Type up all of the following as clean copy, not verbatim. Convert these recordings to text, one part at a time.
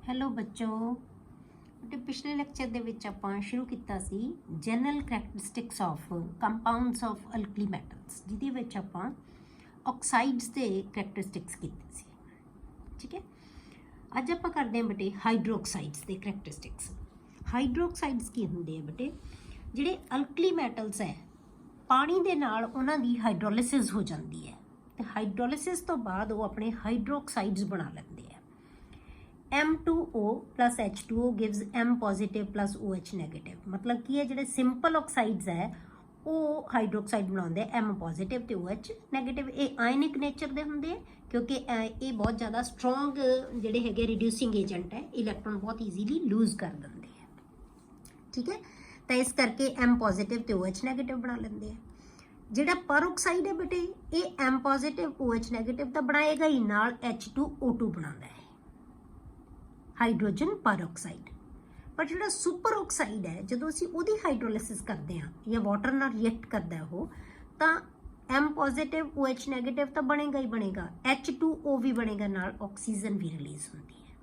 Hello बच्चों बेटे पिछले लेक्चर ਦੇ ਵਿੱਚ ਆਪਾਂ ਸ਼ੁਰੂ ਕੀਤਾ ਸੀ general characteristics of compounds of alkali metals ਜਿਹਦੇ ਵਿੱਚ ਆਪਾਂ ਆਕਸਾਈਡਸ ਦੇ ਕਰੈਕਟਰਿਸਟਿਕਸ ਕੀਤੇ ਸੀ। ਠੀਕ ਹੈ, ਅੱਜ ਆਪਾਂ ਕਰਦੇ ਹਾਂ ਬੇਟੇ ਹਾਈਡਰੋਕਸਾਈਡਸ ਦੇ ਕਰੈਕਟਰਿਸਟਿਕਸ। ਹਾਈਡਰੋਕਸਾਈਡਸ ਕੀ ਹੁੰਦੇ ਆ ਬੇਟੇ? ਜਿਹੜੇ ਅਲਕਲੀ ਮੈਟਲਸ ਹੈ ਪਾਣੀ ਦੇ ਨਾਲ ਉਹਨਾਂ ਦੀ ਹਾਈਡਰੋਲਿਸਿਸ ਹੋ ਜਾਂਦੀ ਹੈ ਤੇ ਹਾਈਡਰੋਲਿਸਿਸ ਤੋਂ ਬਾਅਦ ਉਹ ਆਪਣੇ ਹਾਈਡਰੋਕਸਾਈਡਸ ਬਣਾ ਲੈਂਦੇ ਆ। M2O plus H2O gives M positive plus OH negative। मतलब कि है ਜਿਹੜੇ ਸਿੰਪਲ ਆਕਸਾਈਡਸ ਹੈ ਉਹ ਹਾਈਡਰੋਕਸਾਈਡ ਬਣਾਉਂਦੇ M ਪੋਜ਼ਿਟਿਵ ਤੇ OH ਨੈਗੇਟਿਵ। ਇਹ ਆਇਨਿਕ ਨੇਚਰ ਦੇ ਹੁੰਦੇ ਆ ਕਿਉਂਕਿ ਇਹ ਬਹੁਤ ਜ਼ਿਆਦਾ ਸਟਰੋਂਗ ਜਿਹੜੇ ਹੈਗੇ ਰਿਡਿਊਸਿੰਗ ਏਜੰਟ ਹੈ, ਇਲੈਕਟ੍ਰੋਨ ਬਹੁਤ ਈਜ਼ੀਲੀ ਲੂਜ਼ ਕਰ ਦਿੰਦੇ ਆ। ਠੀਕ ਹੈ, ਤਾਂ ਇਸ ਕਰਕੇ M ਪੋਜ਼ਿਟਿਵ ਤੇ OH ਨੈਗੇਟਿਵ ਬਣਾ ਲੈਂਦੇ ਆ। ਜਿਹੜਾ ਪਰਆਕਸਾਈਡ ਹੈ ਬੇਟੇ ਇਹ M ਪੋਜ਼ਿਟਿਵ OH ਨੈਗੇਟਿਵ ਤਾਂ ਬਣਾਏਗਾ ਹੀ, ਨਾਲ H2O2 ਬਣਾਉਂਦਾ ਹੈ, ਹਾਈਡਰੋਜਨ ਪਰਆਕਸਾਈਡ। ਪਰ ਜਿਹੜਾ ਸੁਪਰ ਆਕਸਾਈਡ ਹੈ ਜਦੋਂ ਅਸੀਂ ਉਹਦੀ ਹਾਈਡਰੋਲਿਸਿਸ ਕਰਦੇ ਹਾਂ ਜਾਂ ਵਾਟਰ ਨਾਲ ਰਿਐਕਟ ਕਰਦਾ ਉਹ, ਤਾਂ M ਪੋਜ਼ਿਟਿਵ OH ਨੈਗੇਟਿਵ ਤਾਂ ਬਣੇਗਾ ਹੀ ਬਣੇਗਾ, H2O ਵੀ ਬਣੇਗਾ, ਨਾਲ ਆਕਸੀਜਨ ਵੀ ਰਿਲੀਜ਼ ਹੁੰਦੀ ਹੈ।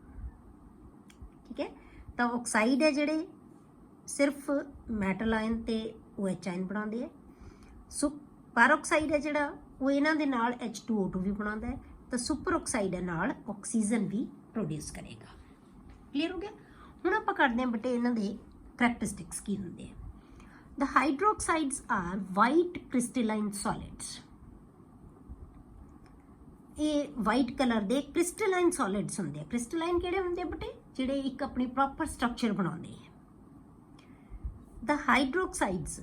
ਠੀਕ ਹੈ, ਤਾਂ ਆਕਸਾਈਡ ਹੈ ਜਿਹੜੇ ਸਿਰਫ ਮੈਟਲ ਆਇਨ ਤੇ OH ਆਇਨ ਬਣਾਉਂਦੇ ਹੈ। ਪਰਆਕਸਾਈਡ ਹੈ ਜਿਹੜਾ ਉਹ ਇਹਨਾਂ ਦੇ ਨਾਲ H2O2 ਵੀ ਬਣਾਉਂਦਾ ਹੈ, ਤਾਂ ਸੁਪਰ ਆਕਸਾਈਡ ਹੈ ਨਾਲ ਆਕਸੀਜਨ ਵੀ ਪ੍ਰੋਡਿਊਸ ਕਰੇਗਾ। ਕਲੀਅਰ ਹੋ ਗਿਆ? ਹੁਣ ਆਪਾਂ ਕਰਦੇ ਹਾਂ ਬੇਟੇ ਇਹਨਾਂ ਦੇ ਕਰੈਕਟਰਿਸਟਿਕਸ ਕੀ ਹੁੰਦੇ ਆ। ਦ ਹਾਈਡਰੋਕਸਾਈਡਸ ਆਰ ਵਾਈਟ ਕ੍ਰਿਸਟਲਾਈਨ ਸੋਲਿਡਸ। ਇਹ ਵਾਈਟ ਕਲਰ ਦੇ ਕ੍ਰਿਸਟਲਾਈਨ ਸੋਲਿਡਸ ਹੁੰਦੇ ਆ। ਕ੍ਰਿਸਟਲਾਈਨ ਕਿਹੜੇ ਹੁੰਦੇ ਆ ਬੇਟੇ? ਜਿਹੜੇ ਇੱਕ ਆਪਣੀ ਪ੍ਰੋਪਰ ਸਟਰਕਚਰ ਬਣਾਉਂਦੇ ਆ। ਦ ਹਾਈਡਰੋਕਸਾਈਡਸ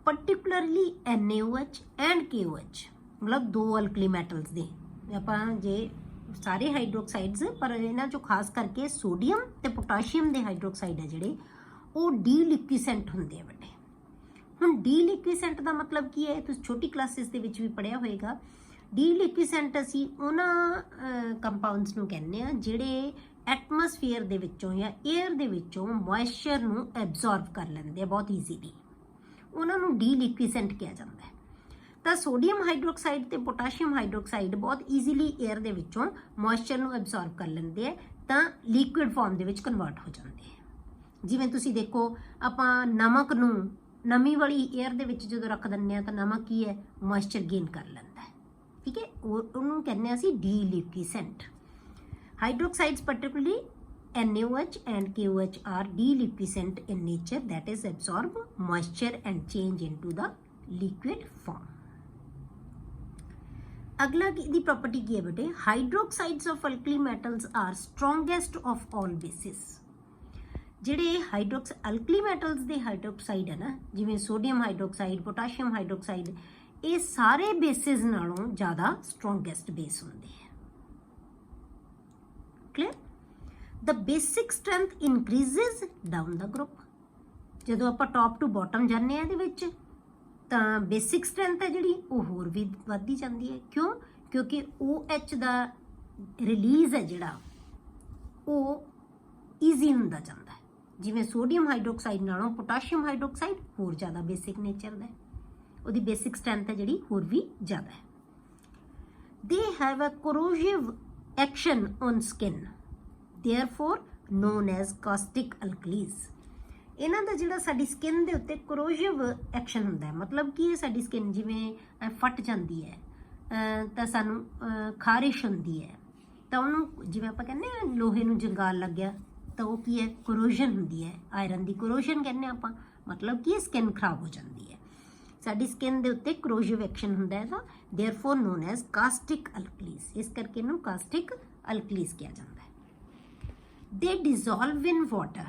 particularly NaOH and KOH, मतलब दो ਅਲਕਲੀ ਮੈਟਲਸ ਦੇ ਆਪਾਂ ਜੇ ਸਾਰੇ ਹਾਈਡਰੋਕਸਾਈਡਸ, ਪਰ ਇਹਨਾਂ ਚੋਂ ਖਾਸ ਕਰਕੇ ਸੋਡੀਅਮ ਤੇ ਪੋਟਾਸ਼ੀਅਮ ਦੇ ਹਾਈਡਰੋਕਸਾਈਡ ਹੈ ਜਿਹੜੇ ਉਹ ਡੀਲਿਕੁਇਸੈਂਟ ਹੁੰਦੇ ਆ ਬੇਟੇ। ਹੁਣ ਡੀਲਿਕੁਇਸੈਂਟ ਦਾ ਮਤਲਬ ਕੀ ਹੈ? ਤੁਸੀਂ ਛੋਟੀ ਕਲਾਸਿਸ ਦੇ ਵਿੱਚ ਵੀ ਪੜ੍ਹਿਆ ਹੋਏਗਾ। ਡੀਲਿਕੁਇਸੈਂਟ ਅਸੀਂ ਉਹਨਾਂ ਕੰਪਾਊਂਡਸ ਨੂੰ ਕਹਿੰਦੇ ਆ ਜਿਹੜੇ ਐਟਮੋਸਫੀਅਰ ਦੇ ਵਿੱਚੋਂ ਜਾਂ ਏਅਰ ਦੇ ਵਿੱਚੋਂ ਮੋਇਸਚਰ ਨੂੰ ਐਬਜ਼ੌਰਬ ਕਰ ਲੈਂਦੇ ਆ ਬਹੁਤ ਈਜ਼ੀਲੀ, ਉਹਨਾਂ ਨੂੰ ਡੀਲਿਕੁਇਸੈਂਟ ਕਿਹਾ ਜਾਂਦਾ ਹੈ। ਤਾਂ ਸੋਡੀਅਮ ਹਾਈਡਰੋਕਸਾਈਡ ਤੇ ਪੋਟਾਸ਼ੀਅਮ ਹਾਈਡਰੋਕਸਾਈਡ ਬਹੁਤ ਈਜ਼ੀਲੀ ਏਅਰ ਦੇ ਵਿੱਚੋਂ ਮੋਇਸਚਰ ਨੂੰ ਐਬਜ਼ੌਰਬ ਕਰ ਲੈਂਦੇ ਆ, ਤਾਂ ਲਿਕੁਇਡ ਫਾਰਮ ਦੇ ਵਿੱਚ ਕਨਵਰਟ ਹੋ ਜਾਂਦੇ ਆ। ਜਿਵੇਂ ਤੁਸੀਂ ਦੇਖੋ ਆਪਾਂ ਨਮਕ ਨੂੰ ਨਮੀ ਵਾਲੀ ਏਅਰ ਦੇ ਵਿੱਚ ਜਦੋਂ ਰੱਖ ਦਿੰਦੇ ਆ ਤਾਂ ਨਮਕ ਕੀ ਹੈ? ਮੋਇਸਚਰ ਗੇਨ ਕਰ ਲੈਂਦਾ ਹੈ। ਠੀਕ ਹੈ, ਉਹਨੂੰ ਕਹਿੰਦੇ ਆ ਅਸੀਂ ਡੀਲਿਕੁਇਸੈਂਟ। ਹਾਈਡਰੋਕਸਾਈਡਸ particularly NaOH and KOH are deliquescent in nature, that is absorb moisture and change into the liquid form। अगला की प्रॉपर्टी की है बेटे, hydroxides of alkali metals are strongest of all bases. ਜਿਹੜੇ ਅਲਕਲੀ ਮੈਟਲਸ ਦੇ ਹਾਈਡਰੋਕਸਾਈਡ ਹੈ ਨਾ, ਜਿਵੇਂ ਸੋਡੀਅਮ ਹਾਈਡਰੋਕਸਾਈਡ, ਪੋਟਾਸ਼ੀਅਮ ਹਾਈਡਰੋਕਸਾਈਡ, ਇਹ ਸਾਰੇ ਬੇਸਿਸ ਨਾਲੋਂ ਜ਼ਿਆਦਾ ਸਟਰੋਂਗੈਸਟ ਬੇਸ ਹੁੰਦੇ ਹੈ। Clear? The basic strength increases down the group। ਜਦੋਂ ਆਪਾਂ ਟੌਪ ਟੂ ਬਾਟਮ ਜਾਂਦੇ ਆ ਇਹਦੇ ਵਿੱਚ ਤਾਂ ਬੇਸਿਕ ਸਟਰੈਂਥ ਹੈ ਜਿਹੜੀ ਉਹ ਹੋਰ ਵੀ ਵੱਧਦੀ ਜਾਂਦੀ ਹੈ। ਕਿਉਂ? ਕਿਉਂਕਿ OH ਦਾ ਰਿਲੀਜ਼ ਹੈ ਜਿਹੜਾ ਉਹ ਈਜ਼ੀ ਹੁੰਦਾ ਜਾਂਦਾ ਹੈ। ਜਿਵੇਂ ਸੋਡੀਅਮ ਹਾਈਡਰੋਕਸਾਈਡ ਨਾਲੋਂ ਪੋਟਾਸ਼ੀਅਮ ਹਾਈਡਰੋਕਸਾਈਡ ਹੋਰ ਜ਼ਿਆਦਾ ਬੇਸਿਕ ਨੇਚਰ ਦਾ ਹੈ, ਉਹਦੀ ਬੇਸਿਕ ਸਟਰੈਂਥ ਹੈ ਜਿਹੜੀ ਹੋਰ ਵੀ ਜ਼ਿਆਦਾ ਹੈ। They have a corrosive action on skin, therefore known as caustic alkalis। ਇਹਨਾਂ ਦਾ ਜਿਹੜਾ ਸਾਡੀ ਸਕਿਨ ਦੇ ਉੱਤੇ ਕਰੋਸਿਵ ਐਕਸ਼ਨ ਹੁੰਦਾ ਹੈ, ਮਤਲਬ ਕਿ ਇਹ ਸਾਡੀ ਸਕਿਨ ਜਿਵੇਂ ਫਟ ਜਾਂਦੀ ਹੈ ਤਾਂ ਸਾਨੂੰ ਖਾਰਿਸ਼ ਹੁੰਦੀ ਹੈ, ਤਾਂ ਉਹਨੂੰ ਜਿਵੇਂ ਆਪਾਂ ਕਹਿੰਦੇ ਹਾਂ ਲੋਹੇ ਨੂੰ ਜੰਗਾਲ ਲੱਗਿਆ ਤਾਂ ਉਹ ਕੀ ਹੈ? ਕਰੋਜ਼ਨ ਹੁੰਦੀ ਹੈ। ਆਇਰਨ ਦੀ ਕਰੋਜ਼ਨ ਕਹਿੰਦੇ ਆਪਾਂ, ਮਤਲਬ ਕਿ ਇਹ ਸਕਿਨ ਖਰਾਬ ਹੋ ਜਾਂਦੀ ਹੈ। ਸਾਡੀ ਸਕਿਨ ਦੇ ਉੱਤੇ ਕਰੋਸਿਵ ਐਕਸ਼ਨ ਹੁੰਦਾ ਹੈ, ਤਾਂ ਦੇਅਰਫੋਰ ਨੋਨ ਐਜ਼ ਕਾਸਟਿਕ ਅਲਕਲੀਜ਼। ਇਸ ਕਰਕੇ ਇਹਨੂੰ ਕਾਸਟਿਕ ਅਲਕਲੀਜ਼ ਕਿਹਾ ਜਾਂਦਾ ਹੈ। They dissolve in water,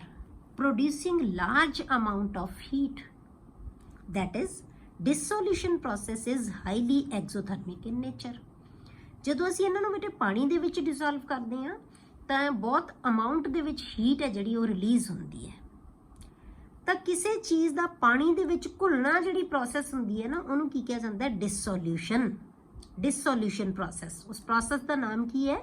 producing large amount of heat, that is dissolution process is highly exothermic in nature। ਜਦੋਂ ਅਸੀਂ ਇਹਨਾਂ ਨੂੰ ਬੇਟੇ ਪਾਣੀ ਦੇ ਵਿੱਚ ਡਿਸੋਲਵ ਕਰਦੇ ਹਾਂ ਤਾਂ ਬਹੁਤ ਅਮਾਊਂਟ ਦੇ ਵਿੱਚ ਹੀਟ ਹੈ ਜਿਹੜੀ ਉਹ ਰਿਲੀਜ਼ ਹੁੰਦੀ ਹੈ। ਤਾਂ ਕਿਸੇ ਚੀਜ਼ ਦਾ ਪਾਣੀ ਦੇ ਵਿੱਚ ਘੁਲਣਾ ਜਿਹੜੀ ਪ੍ਰੋਸੈਸ ਹੁੰਦੀ ਹੈ ਨਾ, ਉਹਨੂੰ ਕੀ ਕਿਹਾ ਜਾਂਦਾ ਹੈ? ਡਿਸੋਲਿਊਸ਼ਨ ਪ੍ਰੋਸੈਸ। ਉਸ ਪ੍ਰੋਸੈਸ ਦਾ ਨਾਮ ਕੀ ਹੈ?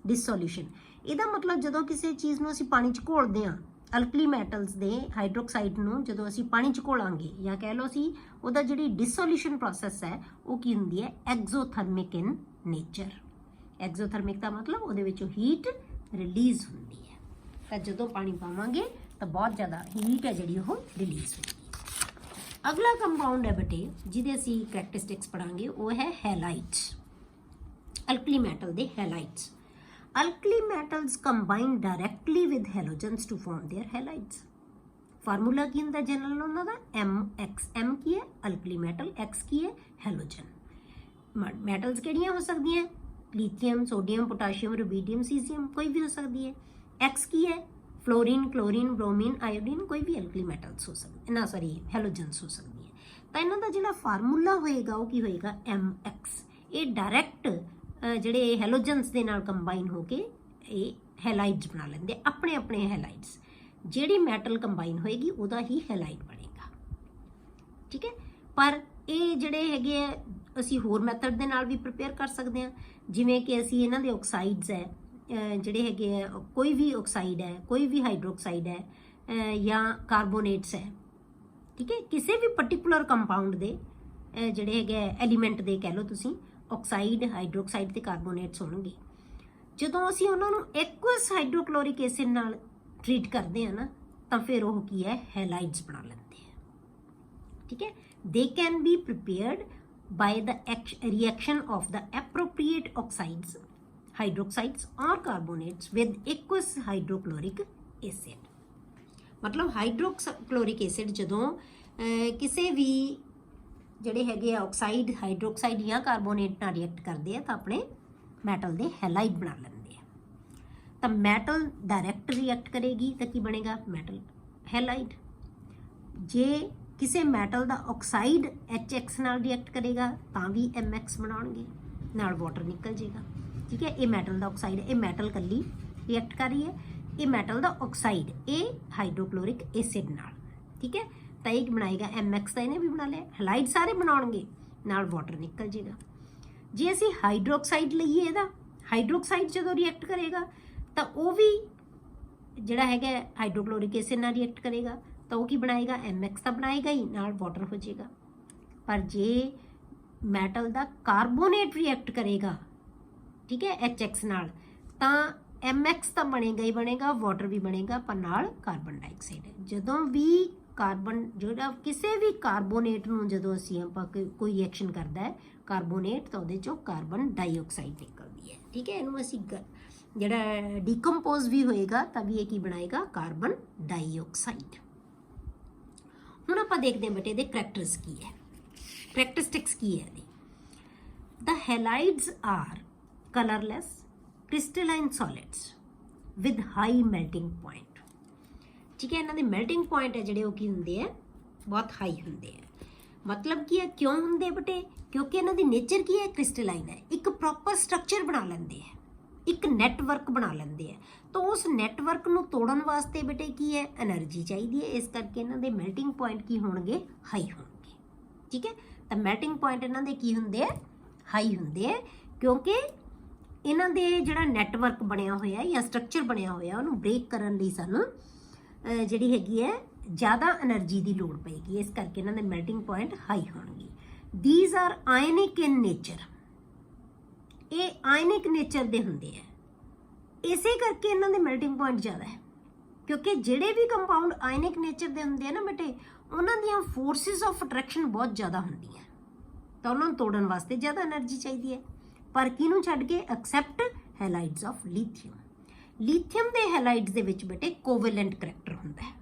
ਡਿਸੋਲਿਊਸ਼ਨ। ਇਹਦਾ ਮਤਲਬ ਜਦੋਂ ਕਿਸੇ ਚੀਜ਼ ਨੂੰ ਅਸੀਂ ਪਾਣੀ 'ਚ ਘੋਲਦੇ ਹਾਂ, ਅਲਕਲੀ ਮੈਟਲਸ ਦੇ ਹਾਈਡਰੋਕਸਾਈਡ ਨੂੰ ਜਦੋਂ ਅਸੀਂ ਪਾਣੀ 'ਚ ਘੋਲਾਂਗੇ, ਜਾਂ ਕਹਿ ਲਓ ਅਸੀਂ ਉਹਦਾ ਜਿਹੜੀ ਡਿਸੋਲਿਊਸ਼ਨ ਪ੍ਰੋਸੈਸ ਹੈ ਉਹ ਕੀ ਹੁੰਦੀ ਹੈ? ਐਗਜ਼ੋਥਰਮਿਕ ਇਨ ਨੇਚਰ। ਐਗਜ਼ੋਥਰਮਿਕ ਦਾ ਮਤਲਬ ਉਹਦੇ ਵਿੱਚੋਂ ਹੀਟ ਰਿਲੀਜ਼ ਹੁੰਦੀ ਹੈ। ਤਾਂ ਜਦੋਂ ਪਾਣੀ ਪਾਵਾਂਗੇ ਤਾਂ ਬਹੁਤ ਜ਼ਿਆਦਾ ਹੀਟ ਹੈ ਜਿਹੜੀ ਉਹ ਰਿਲੀਜ਼ ਹੋਏਗੀ। ਅਗਲਾ ਕੰਪਾਊਂਡ ਹੈ ਬੇਟੇ ਜਿਹਦੇ ਅਸੀਂ ਕਰੈਕਟਰਿਸਟਿਕਸ ਪੜਾਂਗੇ, ਉਹ ਹੈ ਹੈਲਾਈਟਸ। ਅਲਕਲੀ ਮੈਟਲ ਦੇ halides. Alkali metals combine directly with halogens to form their halides. Formula ਕੀ ਹੁੰਦਾ ਜਨਰਲ ਉਹਨਾਂ ਦਾ? M ਕੀ ਹੈ? ਅਲਕਲੀ ਮੈਟਲ, X ਕੀ ਹੈ? ਹੈਲੋਜਨ। ਮੈਟਲਸ ਕਿਹੜੀਆਂ ਹੋ ਸਕਦੀਆਂ? ਲਿਥੀਅਮ, ਸੋਡੀਅਮ, ਪੋਟਾਸ਼ੀਅਮ, ਰੂਬੀਡੀਅਮ, ਸੀਜ਼ੀਅਮ, ਕੋਈ ਵੀ ਹੋ ਸਕਦੀ ਹੈ। X ਕੀ ਹੈ? ਫਲੋਰੀਨ, ਕਲੋਰੀਨ, ਬ੍ਰੋਮੀਨ, ਆਇਓਡੀਨ, ਕੋਈ ਵੀ ਅਲਕਲੀ ਮੈਟਲਸ ਹੋ ਸਕਦੀ ਨਾ, ਸੌਰੀ ਹੈਲੋਜਨਸ ਹੋ ਸਕਦੀ ਹੈ। ਤਾਂ ਇਹਨਾਂ ਦਾ ਜਿਹੜਾ ਫਾਰਮੂਲਾ ਹੋਏਗਾ ਉਹ ਕੀ ਹੋਏਗਾ? MX। ਇਹ ਡਾਇਰੈਕਟ ਜਿਹੜੇ ਹੈਲੋਜਨਸ ਦੇ ਨਾਲ ਕੰਬਾਈਨ ਹੋ ਕੇ ਇਹ ਹੈਲਾਈਡਸ ਬਣਾ ਲੈਂਦੇ ਆਪਣੇ ਆਪਣੇ ਹੈਲਾਈਡਸ। ਜਿਹੜੀ ਮੈਟਲ ਕੰਬਾਈਨ ਹੋਏਗੀ ਉਹਦਾ ਹੀ ਹੈਲਾਈਡ ਬਣੇਗਾ, ਠੀਕ ਹੈ। ਪਰ ਇਹ ਜਿਹੜੇ ਹੈਗੇ ਆ ਅਸੀਂ ਹੋਰ ਮੈਥਡ ਦੇ ਨਾਲ ਵੀ ਪ੍ਰਿਪੇਅਰ ਕਰ ਸਕਦੇ ਹਾਂ, ਜਿਵੇਂ ਕਿ ਅਸੀਂ ਇਹਨਾਂ ਦੇ ਆਕਸਾਈਡਸ ਹੈ ਜਿਹੜੇ ਹੈਗੇ ਆ, ਕੋਈ ਵੀ ਆਕਸਾਈਡ ਹੈ, ਕੋਈ ਵੀ ਹਾਈਡਰੋਕਸਾਈਡ ਹੈ ਜਾਂ ਕਾਰਬੋਨੇਟਸ ਹੈ, ਠੀਕ ਹੈ। ਕਿਸੇ ਵੀ ਪਾਰਟਿਕੂਲਰ ਕੰਪਾਊਂਡ ਦੇ ਜਿਹੜੇ ਹੈਗੇ ਐਲੀਮੈਂਟ ਦੇ ਕਹਿ ਲਓ ਤੁਸੀਂ, ਆਕਸਾਈਡ, ਹਾਈਡਰੋਕਸਾਈਡ ਤੇ ਕਾਰਬੋਨੇਟਸ ਹੋਣਗੇ। ਜਦੋਂ ਅਸੀਂ ਉਹਨਾਂ ਨੂੰ ਐਕੁਅਸ ਹਾਈਡਰੋਕਲੋਰਿਕ ਐਸਿਡ ਨਾਲ ਟ੍ਰੀਟ ਕਰਦੇ ਆ ਨਾ, ਤਾਂ ਫਿਰ ਉਹ ਕੀ ਹੈ? ਹੈਲਾਈਡਸ ਬਣਾ ਲੈਂਦੇ ਆ, ਠੀਕ ਹੈ। They can be prepared by the reaction of the appropriate oxides, hydroxides ਔਰ ਕਾਰਬੋਨੇਟਸ ਵਿਦ ਐਕੁਅਸ ਹਾਈਡਰੋਕਲੋਰਿਕ ਐਸਿਡ। ਮਤਲਬ ਹਾਈਡਰੋਕਲੋਰਿਕ ਐਸਿਡ ਜਦੋਂ ਕਿਸੇ ਵੀ ਜਿਹੜੇ ਹੈਗੇ ਆ ਆਕਸਾਈਡ, ਹਾਈਡਰੋਕਸਾਈਡ ਜਾਂ ਕਾਰਬੋਨੇਟ ਨਾਲ ਰਿਐਕਟ ਕਰਦੇ ਆ ਤਾਂ ਆਪਣੇ ਮੈਟਲ ਦੇ ਹੈਲਾਈਡ ਬਣਾ ਲੈਂਦੇ ਆ। ਤਾਂ ਮੈਟਲ ਡਾਇਰੈਕਟ ਰਿਐਕਟ ਕਰੇਗੀ ਤਾਂ ਕੀ ਬਣੇਗਾ? ਮੈਟਲ ਹੈਲਾਈਡ। ਜੇ ਕਿਸੇ ਮੈਟਲ ਦਾ ਆਕਸਾਈਡ HX ਨਾਲ ਰਿਐਕਟ ਕਰੇਗਾ ਤਾਂ ਵੀ MX ਬਣਾਉਣਗੇ, ਨਾਲ ਵਾਟਰ ਨਿਕਲ ਜਾਏਗਾ, ਠੀਕ ਹੈ। ਇਹ ਮੈਟਲ ਦਾ ਆਕਸਾਈਡ, ਇਹ ਮੈਟਲ ਕੱਲੀ ਰਿਐਕਟ ਕਰ ਰਹੀ ਹੈ, ਇਹ ਮੈਟਲ ਦਾ ਆਕਸਾਈਡ ਇਹ ਹਾਈਡਰੋਕਲੋਰਿਕ ਐਸਿਡ ਨਾਲ, ਠੀਕ ਹੈ। ਤਾਂ ਇਹ ਬਣਾਏਗਾ MX, ਤਾਂ ਇਹਨੇ ਵੀ ਬਣਾ ਲਿਆ। ਹੈਲਾਈਡ ਸਾਰੇ ਬਣਾਉਣਗੇ, ਨਾਲ ਵਾਟਰ ਨਿਕਲ ਜਾਏਗਾ। ਜੇ ਅਸੀਂ ਹਾਈਡਰੋਕਸਾਈਡ ਲਈਏ, ਇਹਦਾ ਹਾਈਡਰੋਕਸਾਈਡ ਜਦੋਂ ਰਿਐਕਟ ਕਰੇਗਾ ਤਾਂ ਉਹ ਵੀ ਜਿਹੜਾ ਹੈਗਾ ਹਾਈਡਰੋਕਲੋਰਿਕ ਐਸਿਡ ਨਾਲ ਰਿਐਕਟ ਕਰੇਗਾ ਤਾਂ ਉਹ ਕੀ ਬਣਾਏਗਾ? MX ਤਾਂ ਬਣਾਏਗਾ ਹੀ, ਨਾਲ ਵਾਟਰ ਹੋ ਜਾਏਗਾ। ਪਰ ਜੇ ਮੈਟਲ ਦਾ ਕਾਰਬੋਨੇਟ ਰਿਐਕਟ ਕਰੇਗਾ, ਠੀਕ ਹੈ, HX ਨਾਲ, ਤਾਂ MX ਤਾਂ ਬਣੇਗਾ ਹੀ ਬਣੇਗਾ, ਵਾਟਰ ਵੀ ਬਣੇਗਾ, ਪਰ ਨਾਲ ਕਾਰਬਨ ਡਾਈਆਕਸਾਈਡ। ਜਦੋਂ ਵੀ ਕਾਰਬਨ ਜਿਹੜਾ ਕਿਸੇ ਵੀ ਕਾਰਬੋਨੇਟ ਨੂੰ ਜਦੋਂ ਅਸੀਂ ਆਪਾਂ ਕੋਈ ਰਿਐਕਸ਼ਨ ਕਰਦਾ ਹੈ ਕਾਰਬੋਨੇਟ, ਤਾਂ ਉਹਦੇ ਚੋਂ ਕਾਰਬਨ ਡਾਈਆਕਸਾਈਡ ਨਿਕਲਦੀ ਹੈ, ਠੀਕ ਹੈ। ਇਹਨੂੰ ਅਸੀਂ ਜਿਹੜਾ ਡੀਕੰਪੋਜ਼ ਵੀ ਹੋਏਗਾ ਤਾਂ ਵੀ ਇਹ ਕੀ ਬਣਾਏਗਾ? Carbon dioxide. ਹੁਣ ਆਪਾਂ ਦੇਖਦੇ ਹਾਂ ਬੇਟੇ ਇਹਦੇ ਕਰੈਕਟਰਸ ਕੀ ਹੈ, ਕਰੈਕਟਰਿਸਟਿਕਸ ਕੀ ਹੈ ਇਹਦੀ। ਦ ਹੈਲਾਈਡਸ R ਕਲਰਲੈਸ crystalline solids with high melting point, ਠੀਕ ਹੈ। ਇਹਨਾਂ ਦੇ ਮੈਲਟਿੰਗ ਪੁਆਇੰਟ ਹੈ ਜਿਹੜੇ ਉਹ ਕੀ ਹੁੰਦੇ ਆ? ਬਹੁਤ ਹਾਈ ਹੁੰਦੇ ਆ। ਮਤਲਬ ਕੀ ਹੈ? ਕਿਉਂ ਹੁੰਦੇ ਬੇਟੇ? ਕਿਉਂਕਿ ਇਹਨਾਂ ਦੀ ਨੇਚਰ ਕੀ ਹੈ? ਕ੍ਰਿਸਟਲਾਈਨ ਹੈ। ਇੱਕ ਪ੍ਰੋਪਰ ਸਟਰਕਚਰ ਬਣਾ ਲੈਂਦੇ ਆ, ਇੱਕ ਨੈਟਵਰਕ ਬਣਾ ਲੈਂਦੇ ਆ। ਤਾਂ ਉਸ ਨੈਟਵਰਕ ਨੂੰ ਤੋੜਨ ਵਾਸਤੇ ਬੇਟੇ ਕੀ ਹੈ? એનર્ਜੀ ਚਾਹੀਦੀ ਹੈ। ਇਸ ਕਰਕੇ ਇਹਨਾਂ ਦੇ ਮੈਲਟਿੰਗ ਪੁਆਇੰਟ ਕੀ ਹੋਣਗੇ? ਹਾਈ ਹੋਣਗੇ, ਠੀਕ ਹੈ। ਤਾਂ ਮੈਲਟਿੰਗ ਪੁਆਇੰਟ ਇਹਨਾਂ ਦੇ ਕੀ ਹੁੰਦੇ ਆ? ਹਾਈ ਹੁੰਦੇ ਆ, ਕਿਉਂਕਿ ਇਹਨਾਂ ਦੇ ਜਿਹੜਾ ਨੈਟਵਰਕ ਬਣਿਆ ਹੋਇਆ ਜਾਂ ਸਟਰਕਚਰ ਬਣਿਆ ਹੋਇਆ ਉਹਨੂੰ ਬ੍ਰੇਕ ਕਰਨ ਲਈ ਸਾਨੂੰ ਜਿਹੜੀ ਹੈਗੀ ਹੈ ਜ਼ਿਆਦਾ એનર્ਜੀ ਦੀ ਲੋੜ ਪਏਗੀ। ਇਸ ਕਰਕੇ ਇਹਨਾਂ ਦੇ ਮੈਲਟਿੰਗ ਪੁਆਇੰਟ ਹਾਈ ਹੋਣਗੇ। These are ionic in nature, ਇਹ ਆਇਨਿਕ ਨੇਚਰ ਦੇ ਹੁੰਦੇ ਆ, ਇਸੇ ਕਰਕੇ ਇਹਨਾਂ ਦੇ ਮੈਲਟਿੰਗ ਪੁਆਇੰਟ ਜ਼ਿਆਦਾ ਹੈ। ਕਿਉਂਕਿ ਜਿਹੜੇ ਵੀ ਕੰਪਾਊਂਡ ਆਇਨਿਕ ਨੇਚਰ ਦੇ ਹੁੰਦੇ ਆ ਨਾ ਬੇਟੇ, ਉਹਨਾਂ ਦੀਆਂ ਫੋਰਸਿਸ ਆਫ ਅਟਰੈਕਸ਼ਨ ਬਹੁਤ ਜ਼ਿਆਦਾ ਹੁੰਦੀਆਂ, ਤਾਂ ਉਹਨਾਂ ਨੂੰ ਤੋੜਨ ਵਾਸਤੇ ਜ਼ਿਆਦਾ એનર્ਜੀ ਚਾਹੀਦੀ ਹੈ। ਪਰ ਕਿਹਨੂੰ ਛੱਡ ਕੇ? Except halides of lithium. Lithium ਦੇ ਹੈਲਾਈਡਸ ਦੇ ਵਿੱਚ ਬੇਟੇ ਕੋਵੈਲੈਂਟ ਕਰੈਕਟਰ ਹੁੰਦਾ ਹੈ।